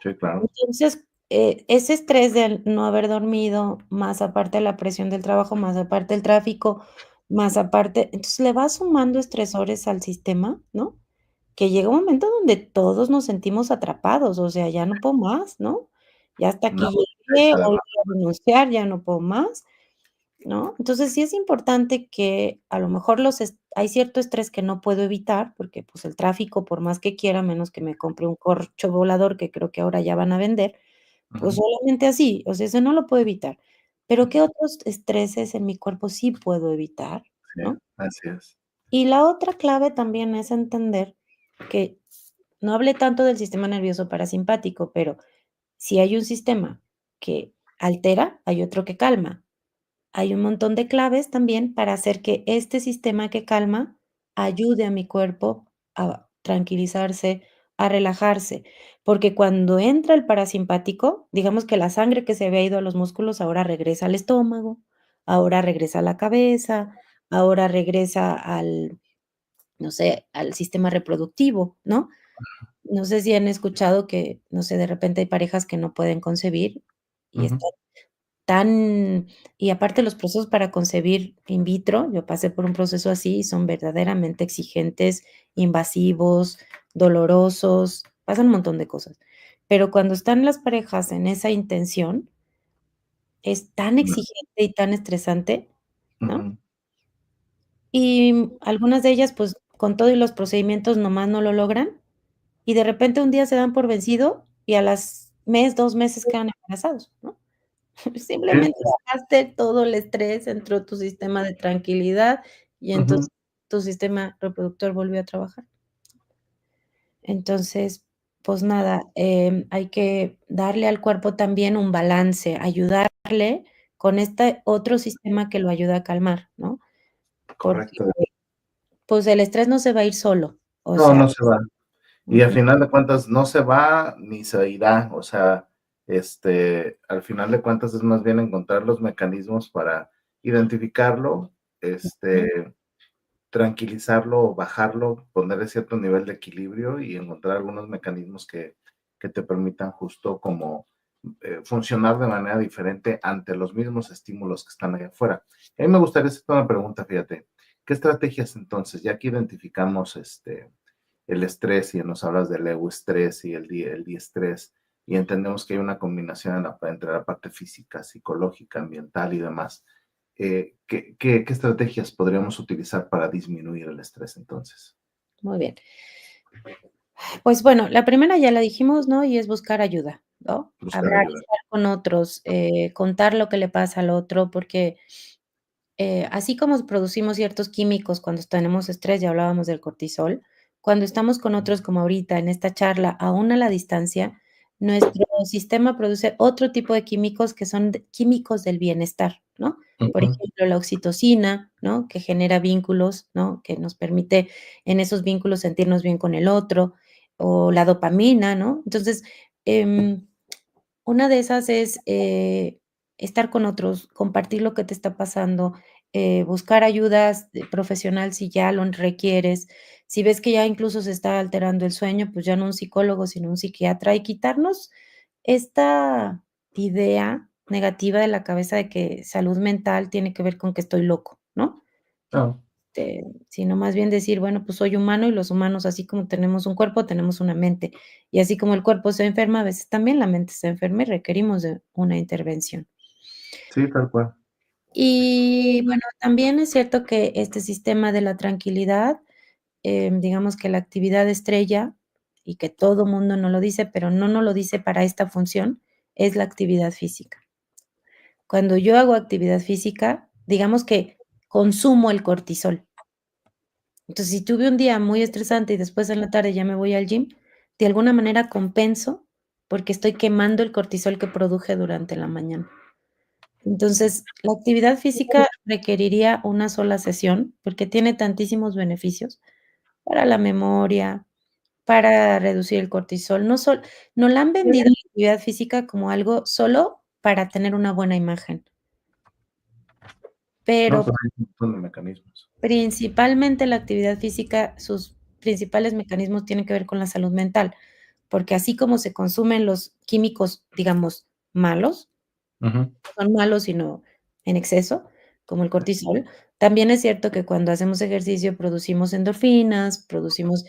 sí, claro. Entonces, ese estrés de no haber dormido, más aparte la presión del trabajo, más aparte el tráfico, más aparte, entonces le vas sumando estresores al sistema, ¿no? Que llega un momento donde todos nos sentimos atrapados, o sea, ya no puedo más, ¿no? Ya hasta Una aquí bola llegué, hecha de hoy barro. voy a renunciar, ya no puedo más, ¿no? Entonces, sí es importante que a lo mejor hay cierto estrés que no puedo evitar, porque, pues, el tráfico, por más que quiera, a menos que me compre un corcho volador, que creo que ahora ya van a vender, pues Ujú. solamente así, o sea, eso no lo puedo evitar. Pero, ¿qué otros estreses en mi cuerpo sí puedo evitar?, Sí, ¿no? así es. Y la otra clave también es entender que no hablé tanto del sistema nervioso parasimpático, pero si hay un sistema que altera, hay otro que calma. Hay un montón de claves también para hacer que este sistema que calma ayude a mi cuerpo a tranquilizarse, a relajarse, porque cuando entra el parasimpático, digamos que la sangre que se había ido a los músculos ahora regresa al estómago, ahora regresa a la cabeza, ahora regresa al, no sé, al sistema reproductivo, ¿no? No sé si han escuchado que, no sé, de repente hay parejas que no pueden concebir y Ujú. están tan y aparte los procesos para concebir in vitro, yo pasé por un proceso así y son verdaderamente exigentes, invasivos, dolorosos, pasan un montón de cosas. Pero cuando están las parejas en esa intención, es tan No. exigente y tan estresante, ¿no? Ujú. Y algunas de ellas, pues, con todo y los procedimientos nomás no lo logran, y de repente un día se dan por vencido y a las mes, 2 meses quedan embarazados, ¿no? Sí, Simplemente sí, sí. bajaste todo el estrés, entró tu sistema de tranquilidad y Ujú. entonces tu sistema reproductor volvió a trabajar. Entonces, pues nada, hay que darle al cuerpo también un balance, ayudarle con este otro sistema que lo ayuda a calmar, ¿no? Porque, Correcto. pues, el estrés no se va a ir solo, o No, sea, no se va. Y al ujú, final de cuentas no se va ni se irá, o sea, al final de cuentas es más bien encontrar los mecanismos para identificarlo, ujú, tranquilizarlo o bajarlo, ponerle cierto nivel de equilibrio y encontrar algunos mecanismos que te permitan justo como funcionar de manera diferente ante los mismos estímulos que están allá afuera. A mí me gustaría hacerte una pregunta, fíjate, ¿qué estrategias entonces, ya que identificamos el estrés y nos hablas del eustrés y el diestrés y entendemos que hay una combinación entre la parte física, psicológica, ambiental y demás? ¿Qué estrategias podríamos utilizar para disminuir el estrés entonces? muy bien. Pues bueno, la primera ya la dijimos, ¿no? Y es buscar ayuda, ¿no? Buscar Hablar, ayuda. estar con otros, contar lo que le pasa al otro, porque, así como producimos ciertos químicos cuando tenemos estrés, ya hablábamos del cortisol, cuando estamos con otros, como ahorita en esta charla, aún a la distancia, nuestro sistema produce otro tipo de químicos que son químicos del bienestar, ¿no? Por Ujú. ejemplo, la oxitocina, ¿no? Que genera vínculos, ¿no? Que nos permite en esos vínculos sentirnos bien con el otro, o la dopamina, ¿no? Entonces, em, una de esas es, estar con otros, compartir lo que te está pasando, buscar ayudas profesional si ya lo requieres. Si ves que ya incluso se está alterando el sueño, pues ya no un psicólogo, sino un psiquiatra, y quitarnos esta idea negativa de la cabeza de que salud mental tiene que ver con que estoy loco, ¿no? Ah, Sino más bien decir, bueno, pues soy humano y los humanos, así como tenemos un cuerpo, tenemos una mente. Y así como el cuerpo se enferma, a veces también la mente se enferma y requerimos de una intervención. sí, tal cual. Y bueno, también es cierto que este sistema de la tranquilidad, digamos que la actividad estrella, y que todo mundo nos lo dice, pero no nos lo dice para esta función, es la actividad física. Cuando yo hago actividad física, digamos que consumo el cortisol. Entonces, si tuve un día muy estresante y después en la tarde ya me voy al gym, de alguna manera compenso, porque estoy quemando el cortisol que produje durante la mañana. Entonces, la actividad física requeriría una sola sesión, porque tiene tantísimos beneficios para la memoria, para reducir el cortisol. No la han vendido la actividad física como algo solo para tener una buena imagen, No, pero pero hay un montón de mecanismos. principalmente la actividad física, sus principales mecanismos tienen que ver con la salud mental, porque así como se consumen los químicos, digamos, malos, Ujú. no son malos, sino en exceso, como el cortisol, también es cierto que cuando hacemos ejercicio producimos endorfinas, producimos,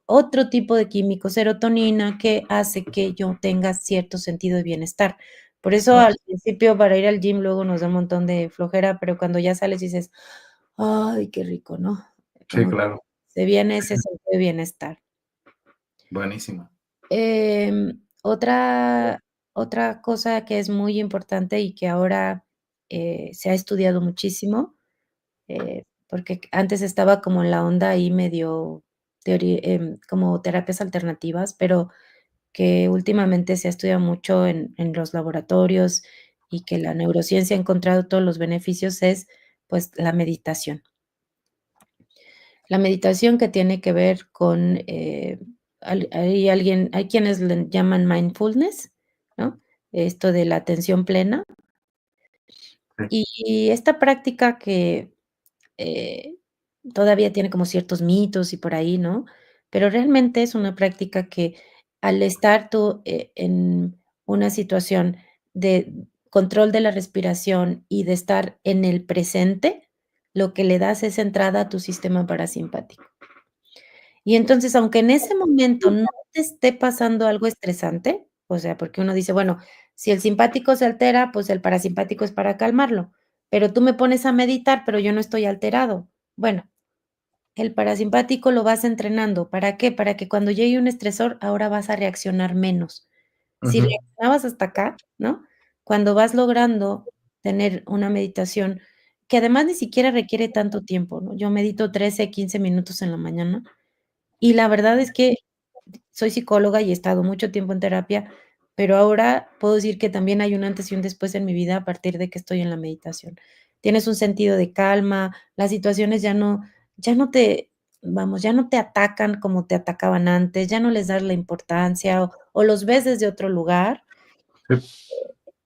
otro tipo de químico, serotonina, que hace que yo tenga cierto sentido de bienestar. Por eso al Así. principio para ir al gym luego nos da un montón de flojera, pero cuando ya sales dices: "Ay, qué rico", ¿no? Sí, Como que claro. se viene ese sentido de bienestar. Buenísimo. Otra otra cosa que es muy importante y que ahora, se ha estudiado muchísimo, porque antes estaba como en la onda ahí medio como terapias alternativas, pero que últimamente se ha estudiado mucho en los laboratorios y que la neurociencia ha encontrado todos los beneficios es, pues, la meditación. La meditación que tiene que ver con, hay quienes le llaman mindfulness, ¿no? Esto de la atención plena. sí. Y esta práctica que, eh, todavía tiene como ciertos mitos y por ahí, ¿no? Pero realmente es una práctica que al estar tú, en una situación de control de la respiración y de estar en el presente, lo que le das es entrada a tu sistema parasimpático. Y entonces, aunque en ese momento no te esté pasando algo estresante, o sea, porque uno dice, bueno, si el simpático se altera, pues el parasimpático es para calmarlo, pero tú me pones a meditar, pero yo no estoy alterado. Bueno, el parasimpático lo vas entrenando, ¿para qué? Para que cuando llegue un estresor, ahora vas a reaccionar menos. Si Ujú, reaccionabas hasta acá, ¿no? Cuando vas logrando tener una meditación, que además ni siquiera requiere tanto tiempo, ¿no? Yo medito 13, 15 minutos en la mañana, y la verdad es que soy psicóloga y he estado mucho tiempo en terapia, pero ahora puedo decir que también hay un antes y un después en mi vida a partir de que estoy en la meditación. Tienes un sentido de calma, las situaciones ya no te vamos, ya no te atacan como te atacaban antes, ya no les das la importancia o los ves desde otro lugar. sí.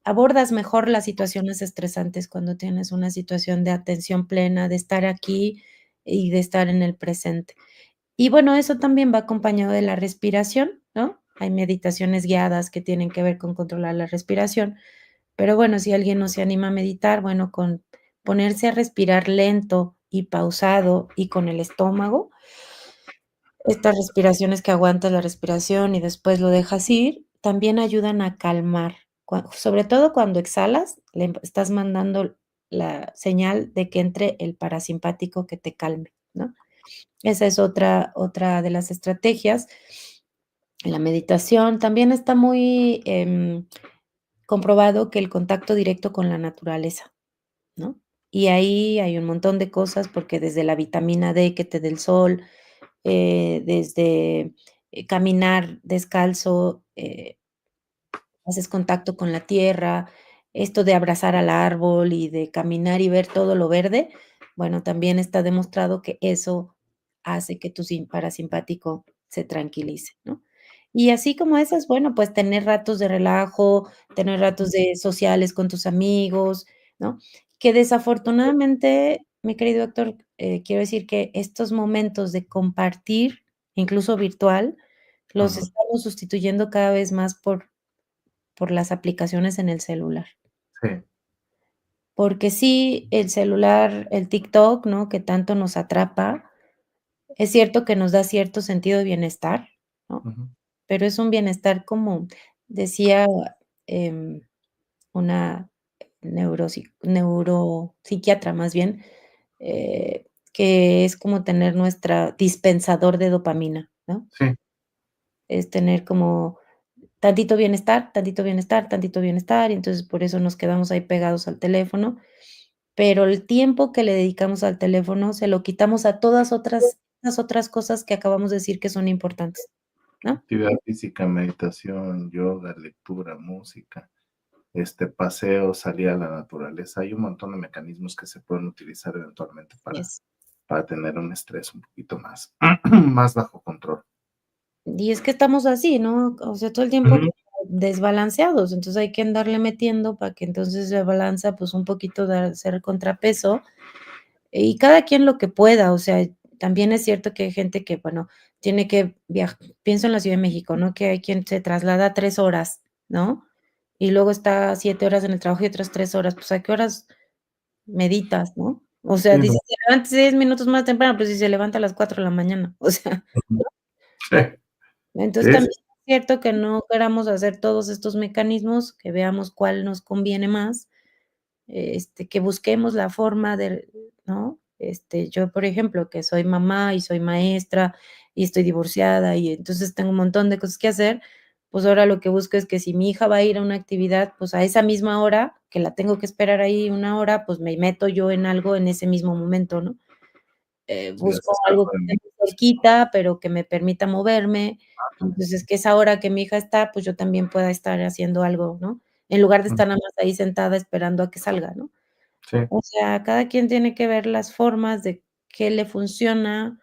Abordas mejor las situaciones estresantes cuando tienes una situación de atención plena, de estar aquí y de estar en el presente. Y bueno, eso también va acompañado de la respiración, ¿no? Hay meditaciones guiadas que tienen que ver con controlar la respiración, pero bueno, si alguien no se anima a meditar, bueno, con ponerse a respirar lento y pausado y con el estómago, estas respiraciones que aguantas la respiración y después lo dejas ir, también ayudan a calmar, sobre todo cuando exhalas, estás mandando la señal de que entre el parasimpático que te calme, ¿no? Esa es otra de las estrategias. La meditación también está muy, comprobado que el contacto directo con la naturaleza, ¿no? Y ahí hay un montón de cosas, porque desde la vitamina D que te dé el sol, desde, caminar descalzo, haces contacto con la tierra, esto de abrazar al árbol y de caminar y ver todo lo verde, bueno, también está demostrado que eso hace que tu parasimpático se tranquilice, ¿no? Y así como esas, bueno, pues tener ratos de relajo, tener ratos de sociales con tus amigos, ¿no? Que desafortunadamente, mi querido doctor, quiero decir que estos momentos de compartir, incluso virtual, los Ujú, estamos sustituyendo cada vez más por las aplicaciones en el celular. sí, Porque sí, el celular, el TikTok, ¿no?, que tanto nos atrapa, es cierto que nos da cierto sentido de bienestar, ¿no? ujú, Pero es un bienestar como decía, em, una neuropsiquiatra más bien, que es como tener nuestra dispensador de dopamina, ¿no? sí, Es tener como tantito bienestar, tantito bienestar, tantito bienestar, y entonces por eso nos quedamos ahí pegados al teléfono, pero el tiempo que le dedicamos al teléfono se lo quitamos a todas las otras cosas que acabamos de decir que son importantes, ¿no? actividad física, meditación, yoga, lectura, música, paseo, salir a la naturaleza. Hay un montón de mecanismos que se pueden utilizar eventualmente Es para tener un estrés un poquito más, más bajo control. y es que estamos así, ¿no? O sea, todo el tiempo Ujú, como desbalanceados, entonces hay que andarle metiendo para que entonces la balanza, pues, un poquito de hacer contrapeso. Y cada quien lo que pueda, o sea, también es cierto que hay gente que, bueno, tiene que viajar. Pienso en la Ciudad de México, ¿no? Que hay quien se traslada 3 horas, ¿no? Y luego está 7 horas en el trabajo y otras 3 horas, pues, ¿a qué horas meditas, no? O sea, sí, dices: no, "Se levanta 6 minutos más temprano", pues, si se levanta a las 4 de la mañana, o sea, ujú, sí, ¿no? Entonces, sí, sí, también es cierto que no queramos hacer todos estos mecanismos, que veamos cuál nos conviene más, que busquemos la forma de, ¿no? Yo, por ejemplo, que soy mamá y soy maestra y estoy divorciada y entonces tengo un montón de cosas que hacer, pues ahora lo que busco es que si mi hija va a ir a una actividad, pues a esa misma hora, que la tengo que esperar ahí una hora, pues me meto yo en algo en ese mismo momento, ¿no? Sí, Busco haces algo algo que de esté mí. muy cerquita, pero que me permita moverme. Entonces, que esa hora que mi hija está, pues yo también pueda estar haciendo algo, ¿no? En lugar de Ujú. estar nada más ahí sentada esperando a que salga, ¿no? Sí, O sea, cada quien tiene que ver las formas de qué le funciona,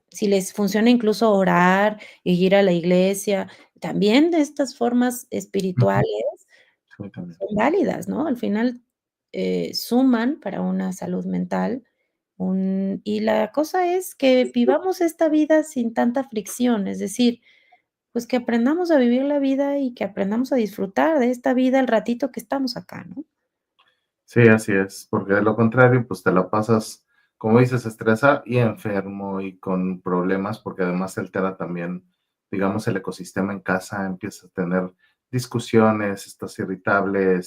si les funciona incluso orar y ir a la iglesia. También de estas formas ujú, espirituales sí, también. son válidas, ¿no? Al final, suman para una salud mental, y la cosa es que vivamos esta vida sin tanta fricción, es decir, pues, que aprendamos a vivir la vida y que aprendamos a disfrutar de esta vida el ratito que estamos acá, ¿no? Sí, así es, porque de lo contrario, pues te la pasas, como dices, estresado y enfermo y con problemas, porque además se altera también, digamos, el ecosistema en casa, empiezas a tener discusiones, estás irritable,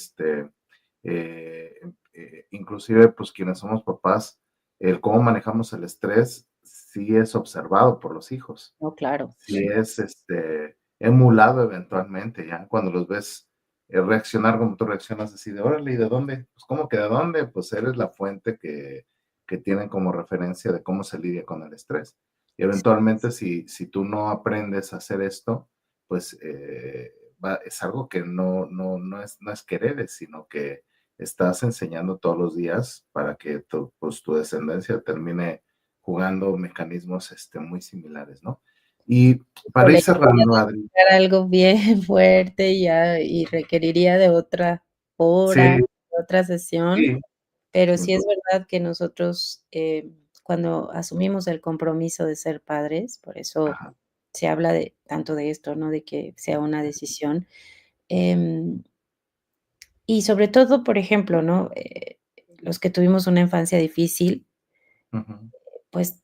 inclusive, pues quienes somos papás, el cómo manejamos el estrés sí es observado por los hijos, No, claro. sí es, emulado eventualmente, ya cuando los ves reaccionar como tú reaccionas, así de, órale, ¿y de dónde? Pues, ¿cómo que de dónde? Pues eres la fuente que tienen como referencia de cómo se lidia con el estrés. Y eventualmente, si tú no aprendes a hacer esto, pues es algo que no es que heredes, sino que estás enseñando todos los días para que pues, tu descendencia termine jugando mecanismos muy similares, ¿no? Y para ir Híjole, cerrando, Adri, era algo bien fuerte ya y requeriría de otra hora, sí, de otra sesión, sí, pero sin sí es duda. verdad que nosotros, cuando asumimos el compromiso de ser padres, por eso Ajá, se habla de tanto de esto, ¿no? De que sea una decisión, em, y sobre todo, por ejemplo, ¿no? Los que tuvimos una infancia difícil, ujú, pues,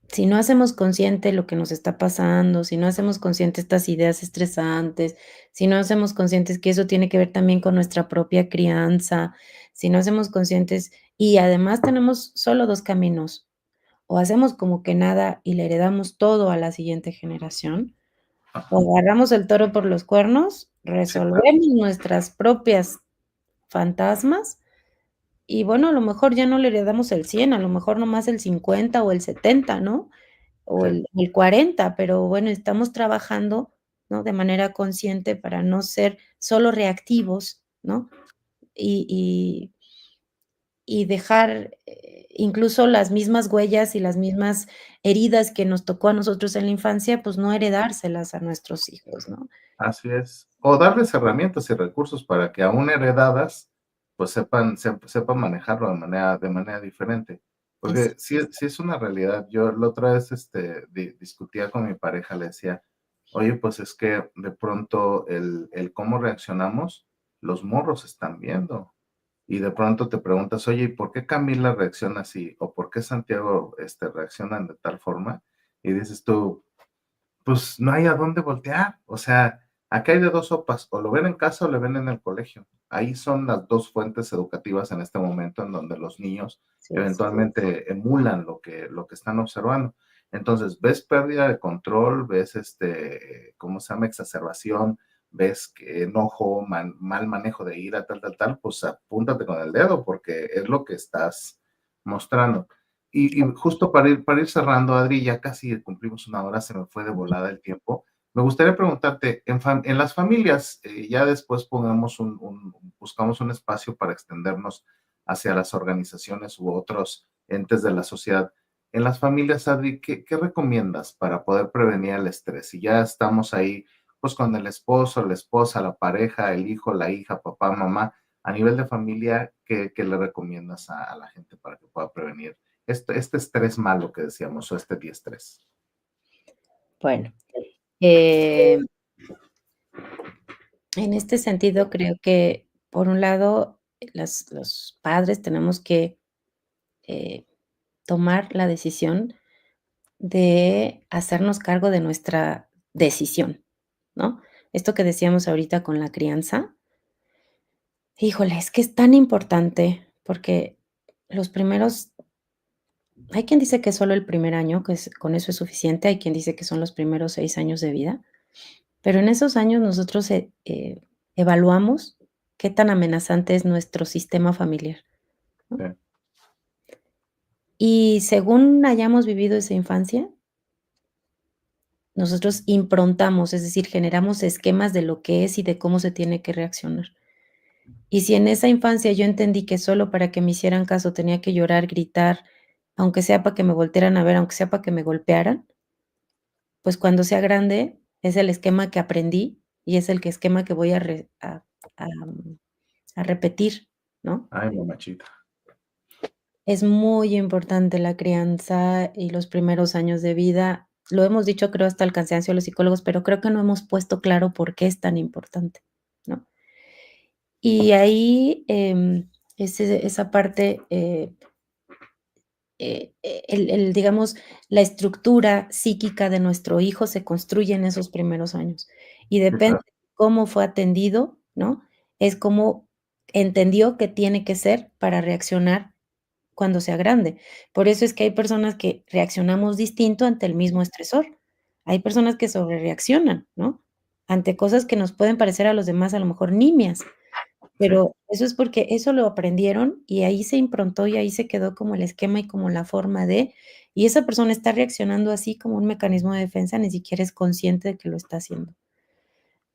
si no hacemos consciente lo que nos está pasando, si no hacemos consciente estas ideas estresantes, si no hacemos conscientes que eso tiene que ver también con nuestra propia crianza, si no hacemos conscientes y además tenemos solo 2 caminos, o hacemos como que nada y le heredamos todo a la siguiente generación, ajá, o agarramos el toro por los cuernos, sí, claro, resolvemos nuestras propias fantasmas y bueno, a lo mejor ya no le heredamos el 100, a lo mejor nomás el 50 o el 70, ¿no? O sí, el 40, pero bueno, estamos trabajando, ¿no? De manera consciente para no ser solo reactivos, ¿no? Y y dejar, incluso las mismas huellas y las mismas heridas que nos tocó a nosotros en la infancia, pues no heredárselas a nuestros hijos, ¿no? así es. O darles herramientas y recursos para que aún heredadas, pues sepan manejarlo de manera diferente. Porque sí, Exacto. sí es una realidad. Yo la otra vez discutía con mi pareja, le decía, oye, pues es que de pronto el cómo reaccionamos, los morros están viendo. Y de pronto te preguntas, oye, ¿y por qué Camila reacciona así? ¿O por qué Santiago reaccionan de tal forma? Y dices tú, pues no hay a dónde voltear. O sea, acá hay de dos sopas, o lo ven en casa o lo ven en el colegio. Ahí son las dos fuentes educativas en este momento en donde los niños Sí, sí. eventualmente emulan lo que están observando. Entonces, ves pérdida de control, ves ¿cómo se llama? Exacerbación, ves que enojo, mal manejo de ira, tal, tal, tal, pues apúntate con el dedo porque es lo que estás mostrando. Y justo para ir cerrando, Adri, ya casi cumplimos una hora, se me fue de volada el tiempo. Me gustaría preguntarte, en las familias, ya después buscamos un espacio para extendernos hacia las organizaciones u otros entes de la sociedad. En las familias, Adri, ¿qué recomiendas para poder prevenir el estrés? Si ya estamos ahí, pues con el esposo, la esposa, la pareja, el hijo, la hija, papá, mamá, a nivel de familia, ¿qué le recomiendas a la gente para que pueda prevenir este estrés malo que decíamos, o este diestrés? Bueno, eh, en este sentido, creo que, por un lado, las los padres tenemos que, eh, tomar la decisión de hacernos cargo de nuestra decisión, ¿no? Esto que decíamos ahorita con la crianza, híjole, es que es tan importante, porque los primeros hay quien dice que solo el primer año, que con eso es suficiente, hay quien dice que son los primeros 6 años de vida. pero en esos años nosotros, evaluamos qué tan amenazante es nuestro sistema familiar, ¿no? sí, Y según hayamos vivido esa infancia, nosotros improntamos, es decir, generamos esquemas de lo que es y de cómo se tiene que reaccionar. Y si en esa infancia yo entendí que solo para que me hicieran caso tenía que llorar, gritar, aunque sea para que me voltearan a ver, aunque sea para que me golpearan, pues cuando sea grande es el esquema que aprendí y es el esquema que voy a, mm, a repetir, ¿no? ay, mamachita, Es muy importante la crianza y los primeros años de vida. Lo hemos dicho, creo, hasta el cansancio los psicólogos, pero creo que no hemos puesto claro por qué es tan importante, ¿no? Y ahí, esa parte, digamos, la estructura psíquica de nuestro hijo se construye en esos primeros años, y sí, depende claro, de cómo fue atendido, ¿no? Es cómo entendió que tiene que ser para reaccionar cuando sea grande. Por eso es que hay personas que reaccionamos distinto ante el mismo estresor. Hay personas que sobrereaccionan, ¿no? Ante cosas que nos pueden parecer a los demás, a lo mejor nimias, sí, pero eso es porque eso lo aprendieron y ahí se improntó y ahí se quedó como el esquema y como la forma de, y esa persona está reaccionando así como un mecanismo de defensa, ni siquiera es consciente de que lo está haciendo.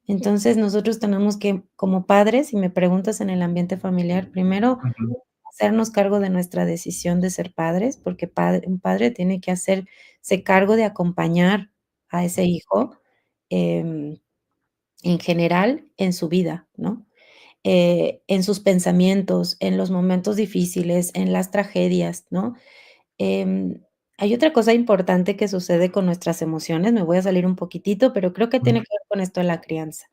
Entonces, nosotros tenemos que, como padres, si me preguntas en el ambiente familiar, primero ujú, hacernos cargo de nuestra decisión de ser padres, porque un padre tiene que hacerse cargo de acompañar a ese hijo, em, en general en su vida, ¿no? En sus pensamientos, en los momentos difíciles, en las tragedias, ¿no? Em, Hay otra cosa importante que sucede con nuestras emociones, me voy a salir un poquitito, pero creo que ujú, tiene que ver con esto de la crianza.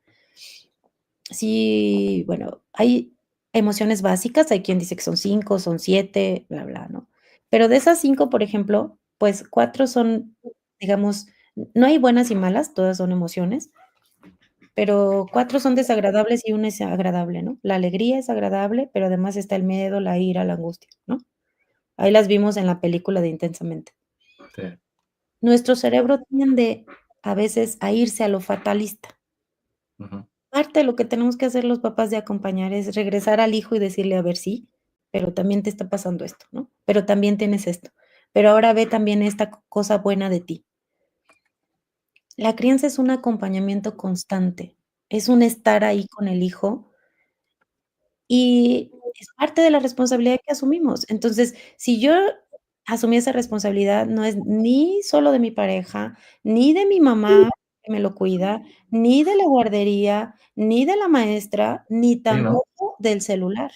Sí, bueno, hay emociones básicas, hay quien dice que son 5, son 7, bla, bla, ¿no? Pero de esas 5, por ejemplo, pues 4 son, digamos, no hay buenas y malas, todas son emociones, pero 4 son desagradables y una es agradable, ¿no? La alegría es agradable, pero además está el miedo, la ira, la angustia, ¿no? Ahí las vimos en la película de Intensamente. sí, Nuestro cerebro tiende a veces a irse a lo fatalista. ujú, Parte de lo que tenemos que hacer los papás de acompañar es regresar al hijo y decirle: "A ver, sí, pero también te está pasando esto, ¿no? Pero también tienes esto, pero ahora ve también esta cosa buena de ti". La crianza es un acompañamiento constante, es un estar ahí con el hijo y es parte de la responsabilidad que asumimos. Entonces, si yo asumí esa responsabilidad, no es ni solo de mi pareja, ni de mi mamá, que me lo cuida, ni de la guardería, ni de la maestra, ni sí, ¿no? tampoco del celular.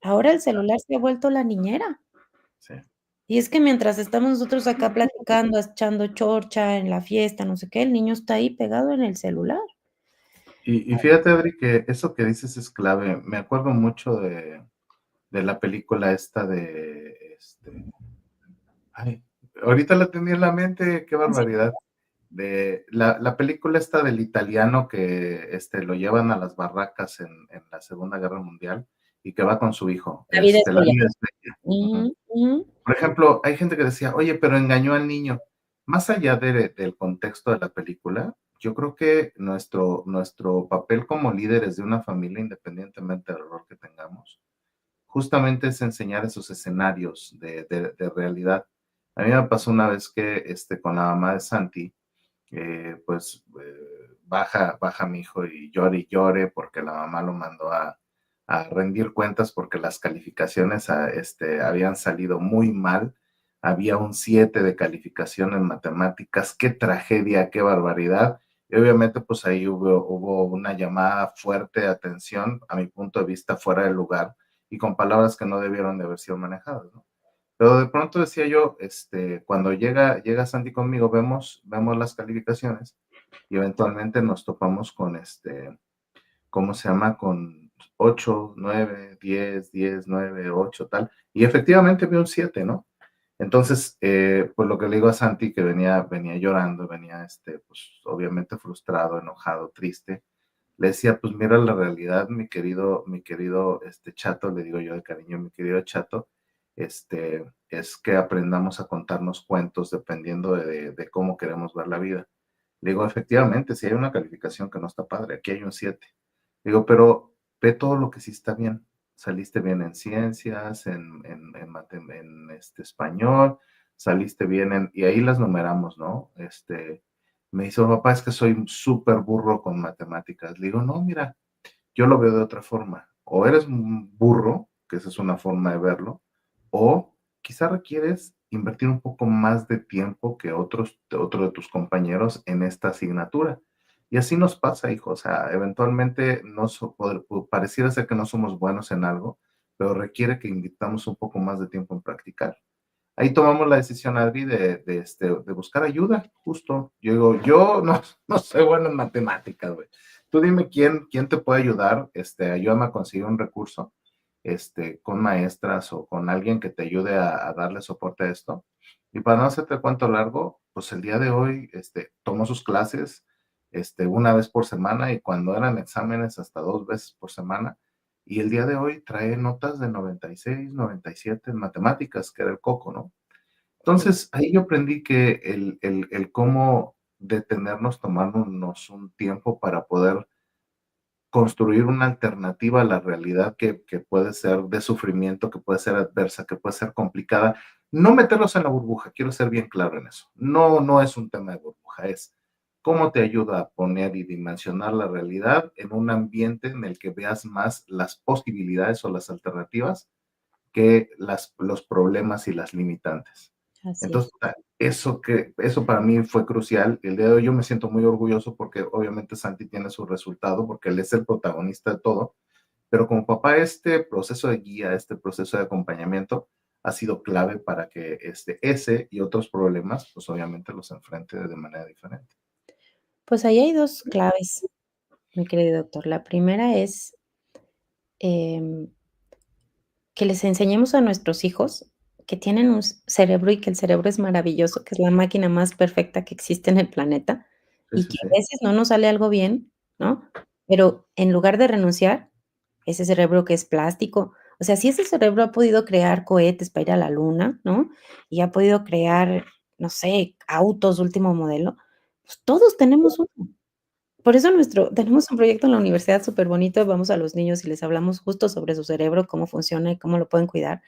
Ahora el celular se ha vuelto la niñera. Sí. Y es que mientras estamos nosotros acá platicando, echando chorcha en la fiesta, no sé qué, el niño está ahí pegado en el celular. Y fíjate, Adri, que eso que dices es clave. Me acuerdo mucho de la película esta de, ay, ahorita la tenía en la mente, qué Así, barbaridad. De la película esta del italiano que lo llevan a las barracas en la Segunda Guerra Mundial y que va con su hijo, la vida es La bella. vida es bella. Ujú. Ujú, ujú. Por ejemplo, hay gente que decía, oye, pero engañó al niño. Más allá del contexto de la película, yo creo que nuestro papel como líderes de una familia, independientemente del rol que tengamos, justamente es enseñar esos escenarios de realidad. A mí me pasó una vez que con la mamá de Santi, baja mi hijo y llore porque la mamá lo mandó a rendir cuentas porque las calificaciones habían salido muy mal. Había un 7 de calificación en matemáticas. Qué tragedia, qué barbaridad. Y obviamente, pues ahí hubo una llamada fuerte de atención, a mi punto de vista, fuera del lugar y con palabras que no debieron de haber sido manejadas, ¿no? Pero de pronto decía yo, cuando llega Santi conmigo, vemos las calificaciones y eventualmente nos topamos con ¿cómo se llama? Con 8 9 10 9 8 tal. Y efectivamente vi un 7, ¿no? Entonces, pues lo que le digo a Santi, que venía llorando, venía, pues obviamente frustrado, enojado, triste, le decía, pues mira la realidad, mi querido, Chato, le digo yo de cariño, mi querido Chato, es que aprendamos a contarnos cuentos dependiendo de cómo queremos ver la vida. Le digo, efectivamente, si hay una calificación que no está padre, aquí hay un 7. Digo, pero ve todo lo que sí está bien. Saliste bien en ciencias, en español, saliste bien en, y ahí las numeramos, ¿no? Me dice, papá, es que soy súper burro con matemáticas. Le digo, no, mira, yo lo veo de otra forma. O eres un burro, que esa es una forma de verlo, o quizá requieres invertir un poco más de tiempo que otro de tus compañeros en esta asignatura. Y así nos pasa, hijo. O sea, eventualmente pareciera ser que no somos buenos en algo, pero requiere que invitamos un poco más de tiempo en practicar. Ahí tomamos la decisión, Adri, de buscar ayuda, justo. Yo digo, yo no soy bueno en matemáticas, güey. Tú dime quién te puede ayudar, ayúdame a conseguir un recurso, con maestras o con alguien que te ayude a darle soporte a esto. Y para no hacerte el cuento largo, pues el día de hoy, tomó sus clases, una vez por semana y cuando eran exámenes hasta 2 veces por semana. Y el día de hoy trae notas de 96, 97 en matemáticas, que era el coco, ¿no? Entonces, ahí yo aprendí que el cómo detenernos, tomarnos un tiempo para poder construir una alternativa a la realidad que puede ser de sufrimiento, que puede ser adversa, que puede ser complicada. No meterlos en la burbuja, quiero ser bien claro en eso. No es un tema de burbuja, es cómo te ayuda a poner y dimensionar la realidad en un ambiente en el que veas más las posibilidades o las alternativas que los problemas y las limitantes. Así Entonces, es. eso para mí fue crucial. El día de hoy yo me siento muy orgulloso porque obviamente Santi tiene su resultado, porque él es el protagonista de todo, pero como papá este proceso de guía, este proceso de acompañamiento ha sido clave para que ese y otros problemas, pues obviamente los enfrente de manera diferente. Pues ahí hay 2 claves, mi querido doctor. La primera es, em, que les enseñemos a nuestros hijos que tienen un cerebro y que el cerebro es maravilloso, que es la máquina más perfecta que existe en el planeta, Sí, y sí, que sí. a veces no nos sale algo bien, ¿no? Pero en lugar de renunciar, ese cerebro que es plástico, o sea, si ese cerebro ha podido crear cohetes para ir a la luna, ¿no? Y ha podido crear, no sé, autos último modelo, pues todos tenemos uno. Por eso tenemos un proyecto en la universidad súper bonito. Vamos a los niños y les hablamos justo sobre su cerebro, cómo funciona y cómo lo pueden cuidar,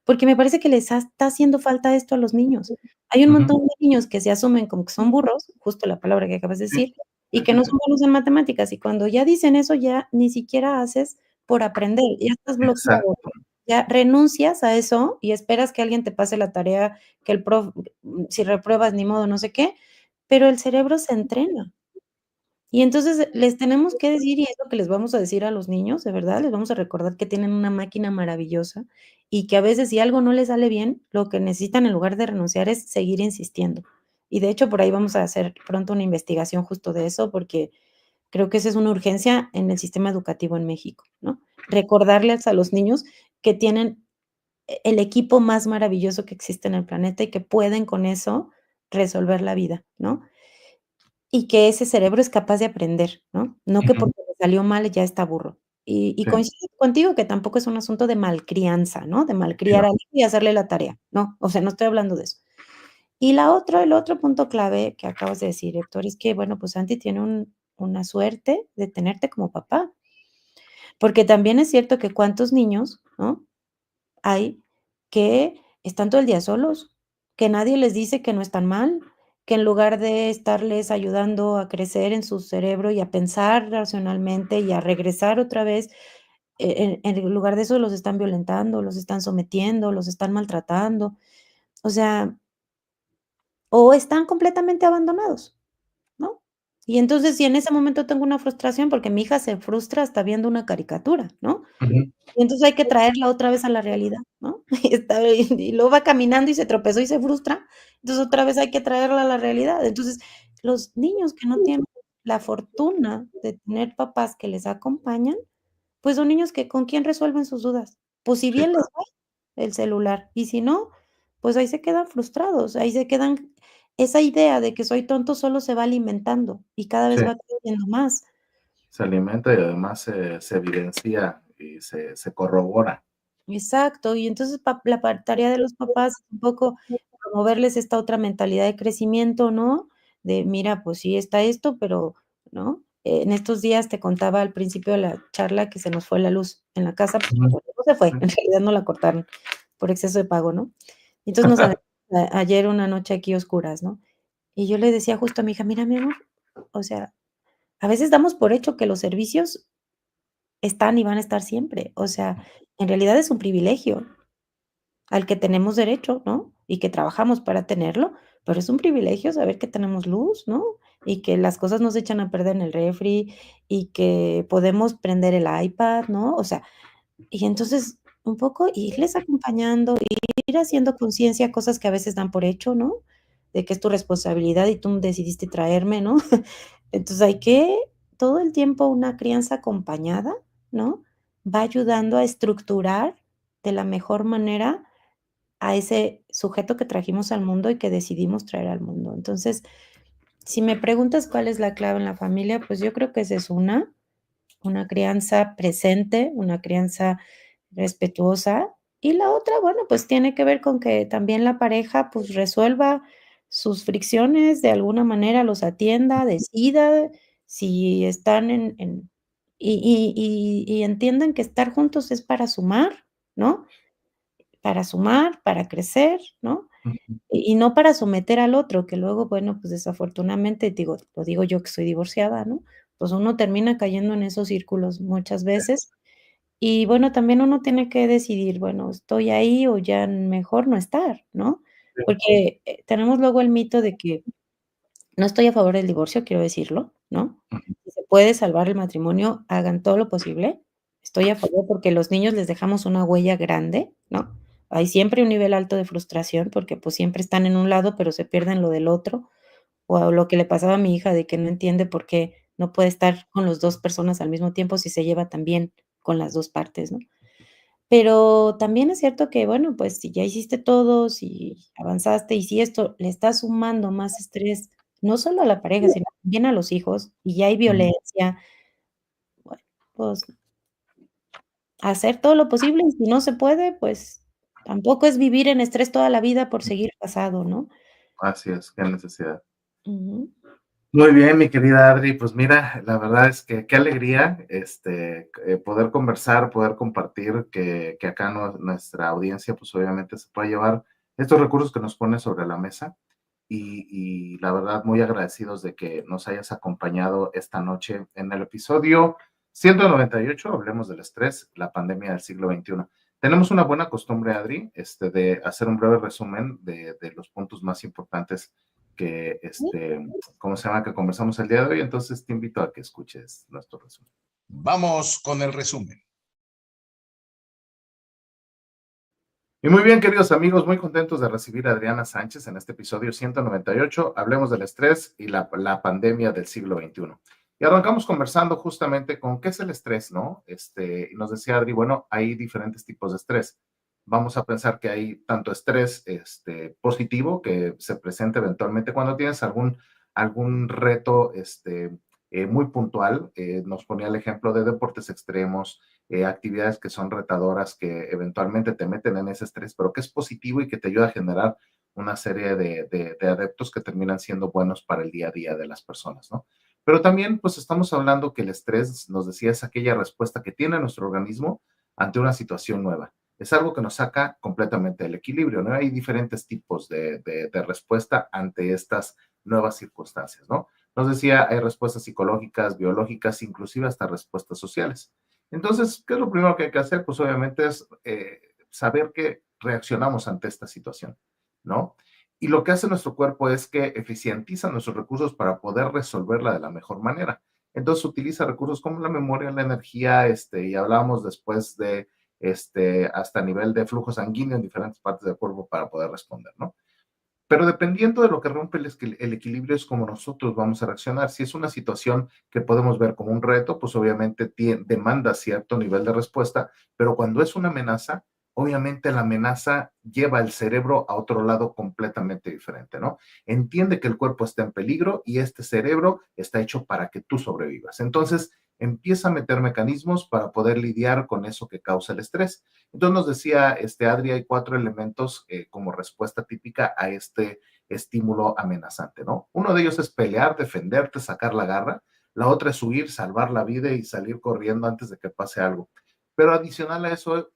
porque me parece que está haciendo falta esto a los niños. Hay un Ujú. montón de niños que se asumen como que son burros, justo la palabra que acabas de Sí, decir, y sí, que sí, no sí. son buenos en matemáticas, y cuando ya dicen eso, ya ni siquiera haces por aprender, ya estás bloqueado, Exacto. ya renuncias a eso y esperas que alguien te pase la tarea, que el prof, si repruebas, ni modo, no sé qué, pero el cerebro se entrena. Y entonces les tenemos que decir, y es lo que les vamos a decir a los niños, de verdad, les vamos a recordar que tienen una máquina maravillosa y que a veces si algo no les sale bien, lo que necesitan en lugar de renunciar es seguir insistiendo. Y de hecho, por ahí vamos a hacer pronto una investigación justo de eso, porque creo que esa es una urgencia en el sistema educativo en México, ¿no? Recordarles a los niños que tienen el equipo más maravilloso que existe en el planeta y que pueden con eso resolver la vida, ¿no? Y que ese cerebro es capaz de aprender, ¿no? No que Ujú. porque le salió mal ya está burro. Y Sí, coincido contigo que tampoco es un asunto de malcrianza, ¿no? De sí, malcriar no. al hijo y hacerle la tarea. No, o sea, no estoy hablando de eso. Y el otro punto clave que acabas de decir, Héctor, es que, bueno, pues Santi tiene una suerte de tenerte como papá, porque también es cierto que cuántos niños, ¿no? Hay que están todo el día solos, que nadie les dice que no están mal, que en lugar de estarles ayudando a crecer en su cerebro y a pensar racionalmente y a regresar otra vez, en lugar de eso los están violentando, los están sometiendo, los están maltratando, o sea, o están completamente abandonados, ¿no? Y entonces, si en ese momento tengo una frustración, porque mi hija se frustra hasta viendo una caricatura, ¿no? Ujú. Y entonces hay que traerla otra vez a la realidad, ¿no? Y luego va caminando y se tropezó y se frustra, entonces otra vez hay que traerla a la realidad. Entonces, los niños que no tienen la fortuna de tener papás que les acompañan, pues son niños que, ¿con quién resuelven sus dudas? Pues si Sí, bien les claro. va, el celular, y si no, pues ahí se quedan frustrados, ahí se quedan esa idea de que soy tonto solo se va alimentando y cada Sí. vez va creciendo más. Se alimenta y además se evidencia y se corrobora. Exacto, y entonces tarea de los papás es un poco promoverles esta otra mentalidad de crecimiento, ¿no? de mira, pues sí está esto, pero, ¿no? En estos días te contaba al principio de la charla que se nos fue la luz en la casa, pues, Ujú, bueno, no se fue, sí. en realidad no la cortaron por exceso de pago, ¿no? Y entonces nos aventamos ayer una noche aquí oscuras, ¿no? Y yo le decía justo a mi hija: "Mira, mi amor, o sea, a veces damos por hecho que los servicios están y van a estar siempre, o sea, en realidad es un privilegio al que tenemos derecho, ¿no? Y que trabajamos para tenerlo, pero es un privilegio saber que tenemos luz, ¿no? Y que las cosas no se echan a perder en el refri y que podemos prender el iPad, ¿no? O sea, y entonces un poco irles acompañando, ir haciendo conciencia, cosas que a veces dan por hecho, ¿no? De que es tu responsabilidad y tú decidiste traerme, ¿no? Entonces hay que todo el tiempo una crianza acompañada, ¿no? Va ayudando a estructurar de la mejor manera a ese sujeto que trajimos al mundo y que decidimos traer al mundo. Entonces, si me preguntas cuál es la clave en la familia, pues yo creo que esa es una crianza presente, una crianza respetuosa. Y la otra, bueno, pues tiene que ver con que también la pareja, pues resuelva sus fricciones de alguna manera, los atienda, decida si están y entiendan que estar juntos es para sumar, ¿no? Para sumar, para crecer, ¿no? Ujú. Y no para someter al otro, que luego, bueno, pues desafortunadamente, digo, lo digo yo que soy divorciada, ¿no? Pues uno termina cayendo en esos círculos muchas veces. Y bueno, también uno tiene que decidir, bueno, estoy ahí o ya mejor no estar, ¿no? Porque, tenemos luego el mito de que no estoy a favor del divorcio, quiero decirlo, ¿no? Ujú. Si se puede salvar el matrimonio, hagan todo lo posible. Estoy a favor porque los niños les dejamos una huella grande, ¿no? Hay siempre un nivel alto de frustración porque, pues, siempre están en un lado, pero se pierden lo del otro, o lo que le pasaba a mi hija de que no entiende por qué no puede estar con las 2 personas al mismo tiempo si se lleva tan bien con las 2 partes, ¿no? Pero también es cierto que, bueno, pues, si ya hiciste todo, si avanzaste y si esto le está sumando más estrés, no solo a la pareja, sino también a los hijos, y ya hay Ujú. violencia, bueno, pues, hacer todo lo posible, y si no se puede, pues, tampoco es vivir en estrés toda la vida por seguir casado, ¿no? Así es, qué necesidad. Ujú. Muy bien, mi querida Adri, pues mira, la verdad es que qué alegría poder conversar, poder compartir, que acá nuestra audiencia, pues obviamente se pueda llevar estos recursos que nos pones sobre la mesa y la verdad muy agradecidos de que nos hayas acompañado esta noche en el episodio 198, hablemos del estrés, la pandemia del siglo XXI. Tenemos una buena costumbre, Adri, de hacer un breve resumen de los puntos más importantes que, ¿cómo se llama? Que conversamos el día de hoy. Entonces te invito a que escuches nuestro resumen. Vamos con el resumen. Y muy bien, queridos amigos, muy contentos de recibir a Adriana Sánchez en este episodio 198. Hablemos del estrés y la pandemia del siglo XXI. Y arrancamos conversando justamente con qué es el estrés, ¿no? Y nos decía Adri, bueno, hay diferentes tipos de estrés. Vamos a pensar que hay tanto estrés positivo que se presenta eventualmente cuando tienes algún reto muy puntual. Nos ponía el ejemplo de deportes extremos, actividades que son retadoras, que eventualmente te meten en ese estrés, pero que es positivo y que te ayuda a generar una serie de adeptos que terminan siendo buenos para el día a día de las personas, ¿no? Pero también, pues estamos hablando que el estrés, nos decía, es aquella respuesta que tiene nuestro organismo ante una situación nueva. Es algo que nos saca completamente del equilibrio, ¿no? Hay diferentes tipos de respuesta ante estas nuevas circunstancias, ¿no? Nos decía, hay respuestas psicológicas, biológicas, inclusive hasta respuestas sociales. Entonces, ¿qué es lo primero que hay que hacer? Pues obviamente es saber que reaccionamos ante esta situación, ¿no? Y lo que hace nuestro cuerpo es que eficientiza nuestros recursos para poder resolverla de la mejor manera. Entonces utiliza recursos como la memoria, la energía, y hablábamos después de hasta nivel de flujo sanguíneo en diferentes partes del cuerpo para poder responder, ¿no? Pero dependiendo de lo que rompe el equilibrio es como nosotros vamos a reaccionar. Si es una situación que podemos ver como un reto, pues obviamente demanda cierto nivel de respuesta, pero cuando es una amenaza, obviamente la amenaza lleva el cerebro a otro lado completamente diferente, ¿no? Entiende que el cuerpo está en peligro y este cerebro está hecho para que tú sobrevivas. Entonces, empieza a meter mecanismos para poder lidiar con eso que causa el estrés. Entonces nos decía Adri, hay 4 elementos como respuesta típica a estímulo amenazante, ¿no? Uno de ellos es pelear, defenderte, sacar la garra. La otra es huir, salvar la vida y salir corriendo antes de que pase algo. Pero adicional a eso,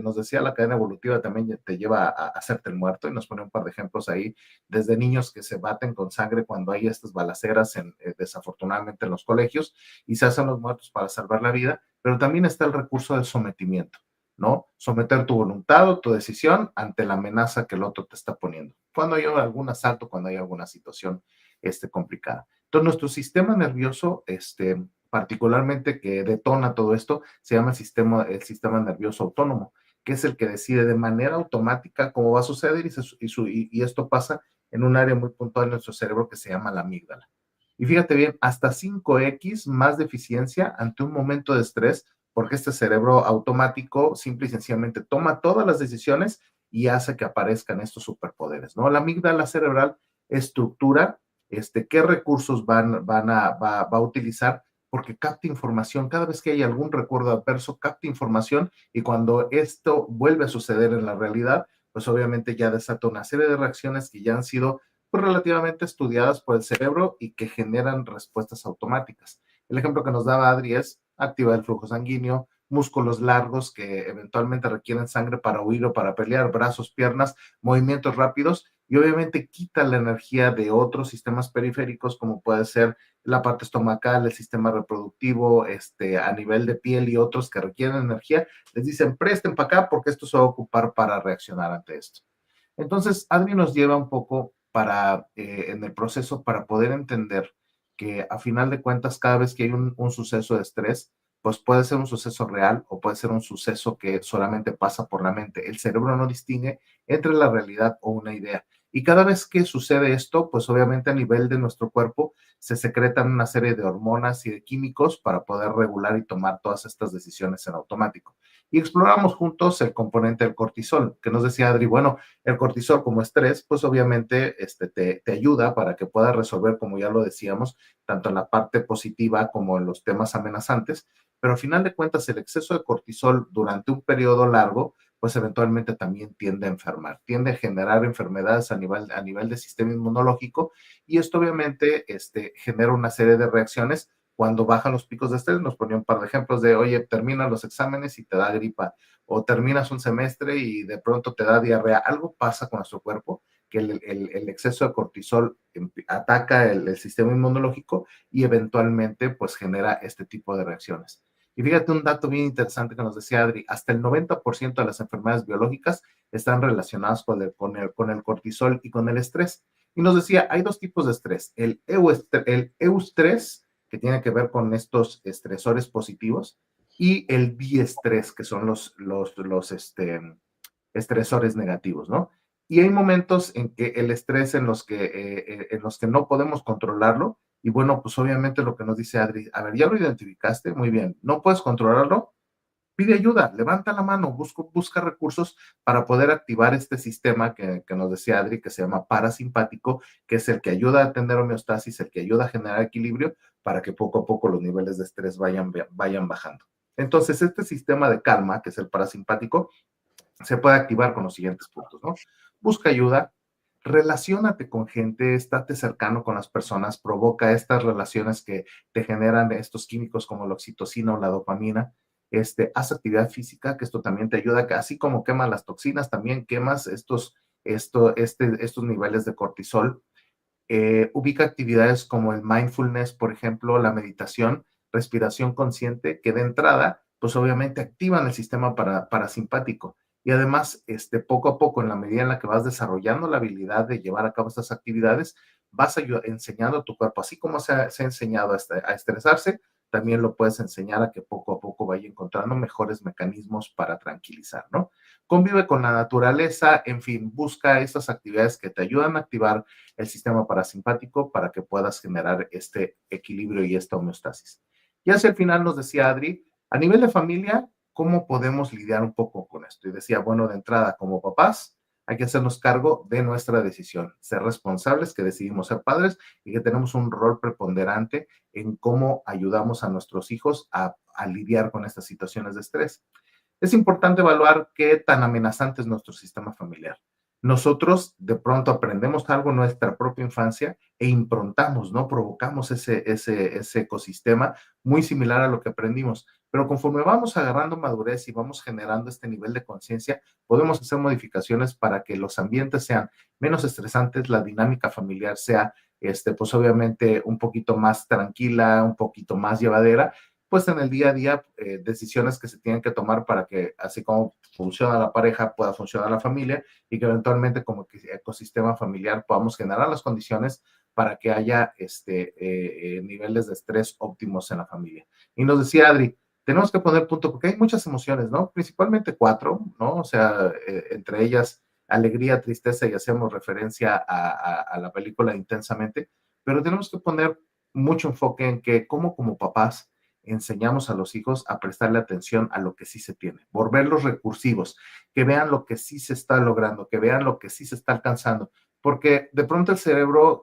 nos decía la cadena evolutiva también te lleva a hacerte el muerto, y nos pone un par de ejemplos ahí, desde niños que se baten con sangre cuando hay estas balaceras desafortunadamente en los colegios y se hacen los muertos para salvar la vida, pero también está el recurso del sometimiento, ¿no? Someter tu voluntad o tu decisión ante la amenaza que el otro te está poniendo. Cuando hay algún asalto, cuando hay alguna situación complicada. Entonces, nuestro sistema nervioso, particularmente que detona todo esto, se llama el sistema nervioso autónomo, que es el que decide de manera automática cómo va a suceder y esto pasa en un área muy puntual de nuestro cerebro que se llama la amígdala. Y fíjate bien, hasta 5x más de eficiencia ante un momento de estrés, porque este cerebro automático simple y sencillamente toma todas las decisiones y hace que aparezcan estos superpoderes, ¿no? La amígdala cerebral estructura qué recursos va a utilizar, porque capta información. Cada vez que hay algún recuerdo adverso, capta información, y cuando esto vuelve a suceder en la realidad, pues obviamente ya desata una serie de reacciones que ya han sido pues, relativamente estudiadas por el cerebro y que generan respuestas automáticas. El ejemplo que nos daba Adri es activar el flujo sanguíneo, músculos largos que eventualmente requieren sangre para huir o para pelear, brazos, piernas, movimientos rápidos, y obviamente quita la energía de otros sistemas periféricos como puede ser la parte estomacal, el sistema reproductivo, a nivel de piel y otros que requieren energía, les dicen presten para acá porque esto se va a ocupar para reaccionar ante esto. Entonces, Adri nos lleva un poco en el proceso para poder entender que a final de cuentas, cada vez que hay un suceso de estrés, pues puede ser un suceso real o puede ser un suceso que solamente pasa por la mente. El cerebro no distingue entre la realidad o una idea. Y cada vez que sucede esto, pues obviamente a nivel de nuestro cuerpo se secretan una serie de hormonas y de químicos para poder regular y tomar todas estas decisiones en automático. Y exploramos juntos el componente del cortisol, que nos decía Adri, bueno, el cortisol como estrés, pues obviamente te ayuda para que puedas resolver, como ya lo decíamos, tanto en la parte positiva como en los temas amenazantes, pero al final de cuentas el exceso de cortisol durante un periodo largo, pues eventualmente también tiende a enfermar, tiende a generar enfermedades a nivel de sistema inmunológico, y esto obviamente genera una serie de reacciones cuando bajan los picos de estrés. Nos ponía un par de ejemplos de, oye, terminan los exámenes y te da gripa, o terminas un semestre y de pronto te da diarrea. Algo pasa con nuestro cuerpo, que el exceso de cortisol ataca el sistema inmunológico y eventualmente pues genera este tipo de reacciones. Y fíjate un dato bien interesante que nos decía Adri, hasta el 90% de las enfermedades biológicas están relacionadas con el cortisol y con el estrés. Y nos decía, hay dos tipos de estrés, el eustrés, que tiene que ver con estos estresores positivos, y el diestrés, que son los estresores negativos, ¿no? Y hay momentos en que el estrés en los que no podemos controlarlo, y bueno, pues obviamente lo que nos dice Adri, a ver, ya lo identificaste, muy bien, no puedes controlarlo, pide ayuda, levanta la mano, busca recursos para poder activar este sistema que nos decía Adri, que se llama parasimpático, que es el que ayuda a tener homeostasis, el que ayuda a generar equilibrio para que poco a poco los niveles de estrés vayan bajando. Entonces, este sistema de calma, que es el parasimpático, se puede activar con los siguientes puntos, ¿no? Busca ayuda, relaciónate con gente, estate cercano con las personas, provoca estas relaciones que te generan estos químicos como la oxitocina o la dopamina. Haz actividad física, que esto también te ayuda, que así como quemas las toxinas, también quemas estos niveles de cortisol. Ubica actividades como el mindfulness, por ejemplo, la meditación, respiración consciente, que de entrada, pues obviamente activan el sistema parasimpático. Y además, poco a poco, en la medida en la que vas desarrollando la habilidad de llevar a cabo estas actividades, vas enseñando a tu cuerpo, así como se ha enseñado a estresarse, también lo puedes enseñar a que poco a poco vaya encontrando mejores mecanismos para tranquilizar, ¿no? Convive con la naturaleza, en fin, busca esas actividades que te ayudan a activar el sistema parasimpático para que puedas generar este equilibrio y esta homeostasis. Y hacia el final nos decía Adri, a nivel de familia, ¿cómo podemos lidiar un poco con esto? Y decía, bueno, de entrada, como papás, hay que hacernos cargo de nuestra decisión, ser responsables que decidimos ser padres y que tenemos un rol preponderante en cómo ayudamos a nuestros hijos a lidiar con estas situaciones de estrés. Es importante evaluar qué tan amenazante es nuestro sistema familiar. nosotros de pronto aprendemos algo en nuestra propia infancia e improntamos, ¿no? Provocamos ese ecosistema muy similar a lo que aprendimos. Pero conforme vamos agarrando madurez y vamos generando este nivel de conciencia, podemos hacer modificaciones para que los ambientes sean menos estresantes, la dinámica familiar sea, pues obviamente un poquito más tranquila, un poquito más llevadera, pues en el día a día, decisiones que se tienen que tomar para que así como funciona la pareja, pueda funcionar la familia y que eventualmente como ecosistema familiar podamos generar las condiciones para que haya niveles de estrés óptimos en la familia. Y nos decía Adri, tenemos que poner punto porque hay muchas emociones, ¿no? Principalmente cuatro, ¿no? O sea, entre ellas alegría, tristeza y hacemos referencia a la película intensamente, pero tenemos que poner mucho enfoque en que cómo como papás enseñamos a los hijos a prestarle atención a lo que sí se tiene, volverlos recursivos, que vean lo que sí se está logrando, que vean lo que sí se está alcanzando, porque de pronto el cerebro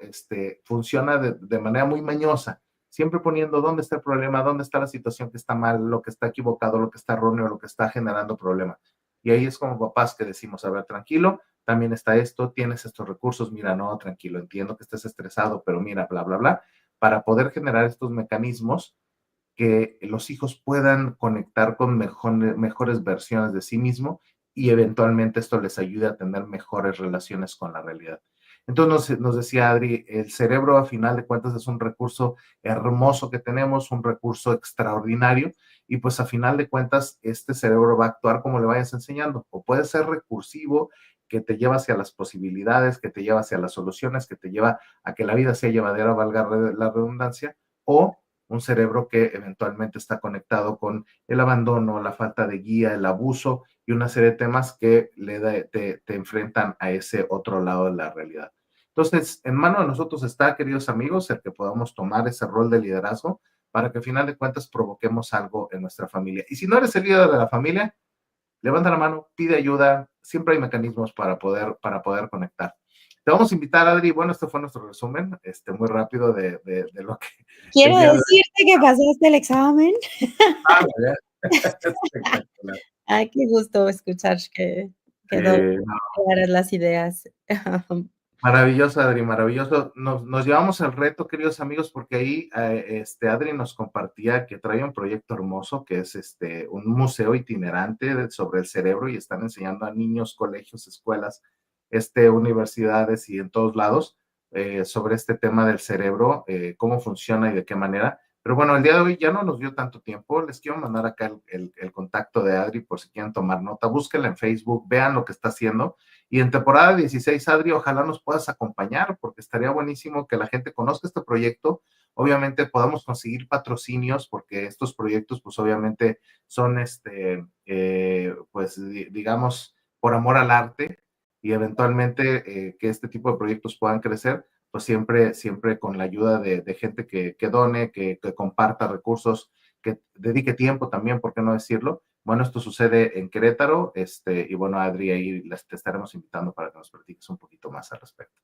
funciona de manera muy mañosa, siempre poniendo dónde está el problema, dónde está la situación que está mal, lo que está equivocado, lo que está erróneo, lo que está generando problema. Y ahí es como papás que decimos, a ver, tranquilo, también está esto, tienes estos recursos, mira, no, tranquilo, entiendo que estés estresado, pero mira, bla, bla, bla, para poder generar estos mecanismos que los hijos puedan conectar con mejores versiones de sí mismo y eventualmente esto les ayude a tener mejores relaciones con la realidad. Entonces nos decía Adri, el cerebro a final de cuentas es un recurso hermoso que tenemos, un recurso extraordinario y pues a final de cuentas este cerebro va a actuar como le vayas enseñando o puede ser recursivo que te lleva hacia las posibilidades, que te lleva hacia las soluciones, que te lleva a que la vida sea llevadera, valga la redundancia, o un cerebro que eventualmente está conectado con el abandono, la falta de guía, el abuso y una serie de temas que te enfrentan a ese otro lado de la realidad. Entonces, en mano de nosotros está, queridos amigos, el que podamos tomar ese rol de liderazgo para que al final de cuentas provoquemos algo en nuestra familia. Y si no eres el líder de la familia, levanta la mano, pide ayuda, siempre hay mecanismos para poder conectar. Te vamos a invitar, Adri, bueno, este fue nuestro resumen, muy rápido de lo que el Quiero día de hoy. decirte que pasaste el examen. Ah, ya. Espectacular. Ay, qué gusto escuchar que quedó No, claras las ideas. maravilloso, Adri, maravilloso. Nos llevamos el reto, queridos amigos, porque ahí Adri nos compartía que trae un proyecto hermoso que es un museo itinerante sobre el cerebro y están enseñando a niños, colegios, escuelas, universidades y en todos lados sobre este tema del cerebro, cómo funciona y de qué manera. Pero bueno, el día de hoy ya no nos dio tanto tiempo. Les quiero mandar acá el contacto de Adri por si quieren tomar nota. Búsquenla en Facebook, vean lo que está haciendo. Y en temporada 16, Adri, ojalá nos puedas acompañar, porque estaría buenísimo que la gente conozca este proyecto. Obviamente podamos conseguir patrocinios, porque estos proyectos, pues obviamente son, pues digamos, por amor al arte y eventualmente que este tipo de proyectos puedan crecer, pues siempre, siempre con la ayuda de gente que done, que comparta recursos, que dedique tiempo también, ¿por qué no decirlo? Bueno, esto sucede en Querétaro, y bueno, Adri, ahí te estaremos invitando para que nos platiques un poquito más al respecto.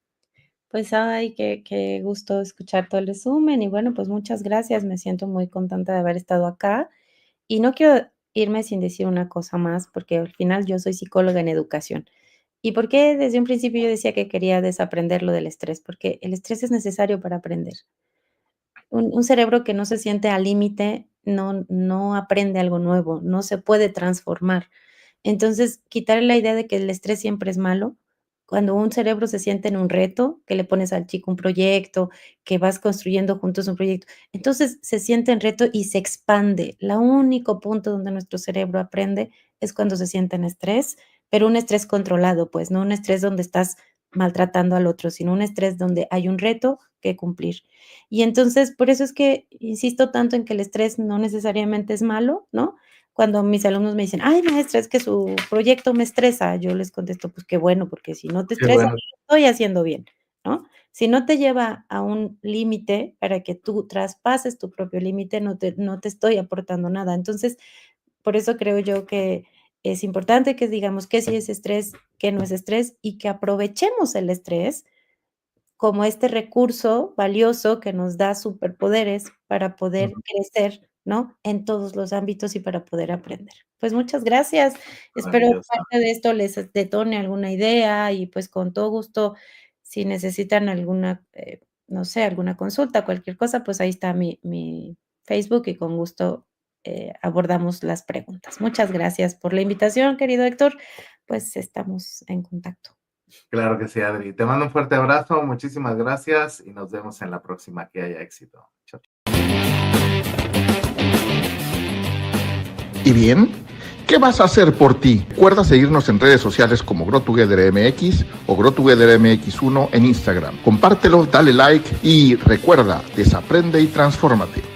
Pues, ay, qué gusto escuchar todo el resumen y bueno, pues muchas gracias. Me siento muy contenta de haber estado acá y no quiero irme sin decir una cosa más, porque al final yo soy psicóloga en educación. ¿Y por qué desde un principio yo decía que quería desaprender lo del estrés? Porque el estrés es necesario para aprender. Un cerebro que no se siente al límite no aprende algo nuevo, no se puede transformar. Entonces, quitarle la idea de que el estrés siempre es malo, cuando un cerebro se siente en un reto, que le pones al chico un proyecto, que vas construyendo juntos un proyecto, entonces se siente en reto y se expande. El único punto donde nuestro cerebro aprende es cuando se siente en estrés, pero un estrés controlado, pues, no un estrés donde estás maltratando al otro, sino un estrés donde hay un reto que cumplir. Y entonces, por eso es que insisto tanto en que el estrés no necesariamente es malo, ¿no? Cuando mis alumnos me dicen: "Ay, maestra, es que su proyecto me estresa", yo les contesto: "Pues qué bueno, porque si no te Qué estresa, bueno. lo estoy haciendo bien", ¿no? Si no te lleva a un límite para que tú traspases tu propio límite, no te estoy aportando nada. Entonces, por eso creo yo que es importante que digamos qué sí es estrés, qué no es estrés, y que aprovechemos el estrés como este recurso valioso que nos da superpoderes para poder Ujú. crecer, ¿no? En todos los ámbitos y para poder aprender. Pues muchas gracias. Espero Maravilloso. parte de esto les detone alguna idea y, pues, con todo gusto, si necesitan alguna, no sé, alguna consulta, cualquier cosa, pues ahí está mi Facebook y con gusto, abordamos las preguntas. Muchas gracias por la invitación, querido Héctor, pues estamos en contacto. Claro que sí, Adri. Te mando un fuerte abrazo, muchísimas gracias y nos vemos en la próxima. Que haya éxito. Chao. ¿Y bien? ¿Qué vas a hacer por ti? Recuerda seguirnos en redes sociales como GrowTogetherMX o GrowTogetherMX1 en Instagram. Compártelo, dale like y recuerda, desaprende y transfórmate.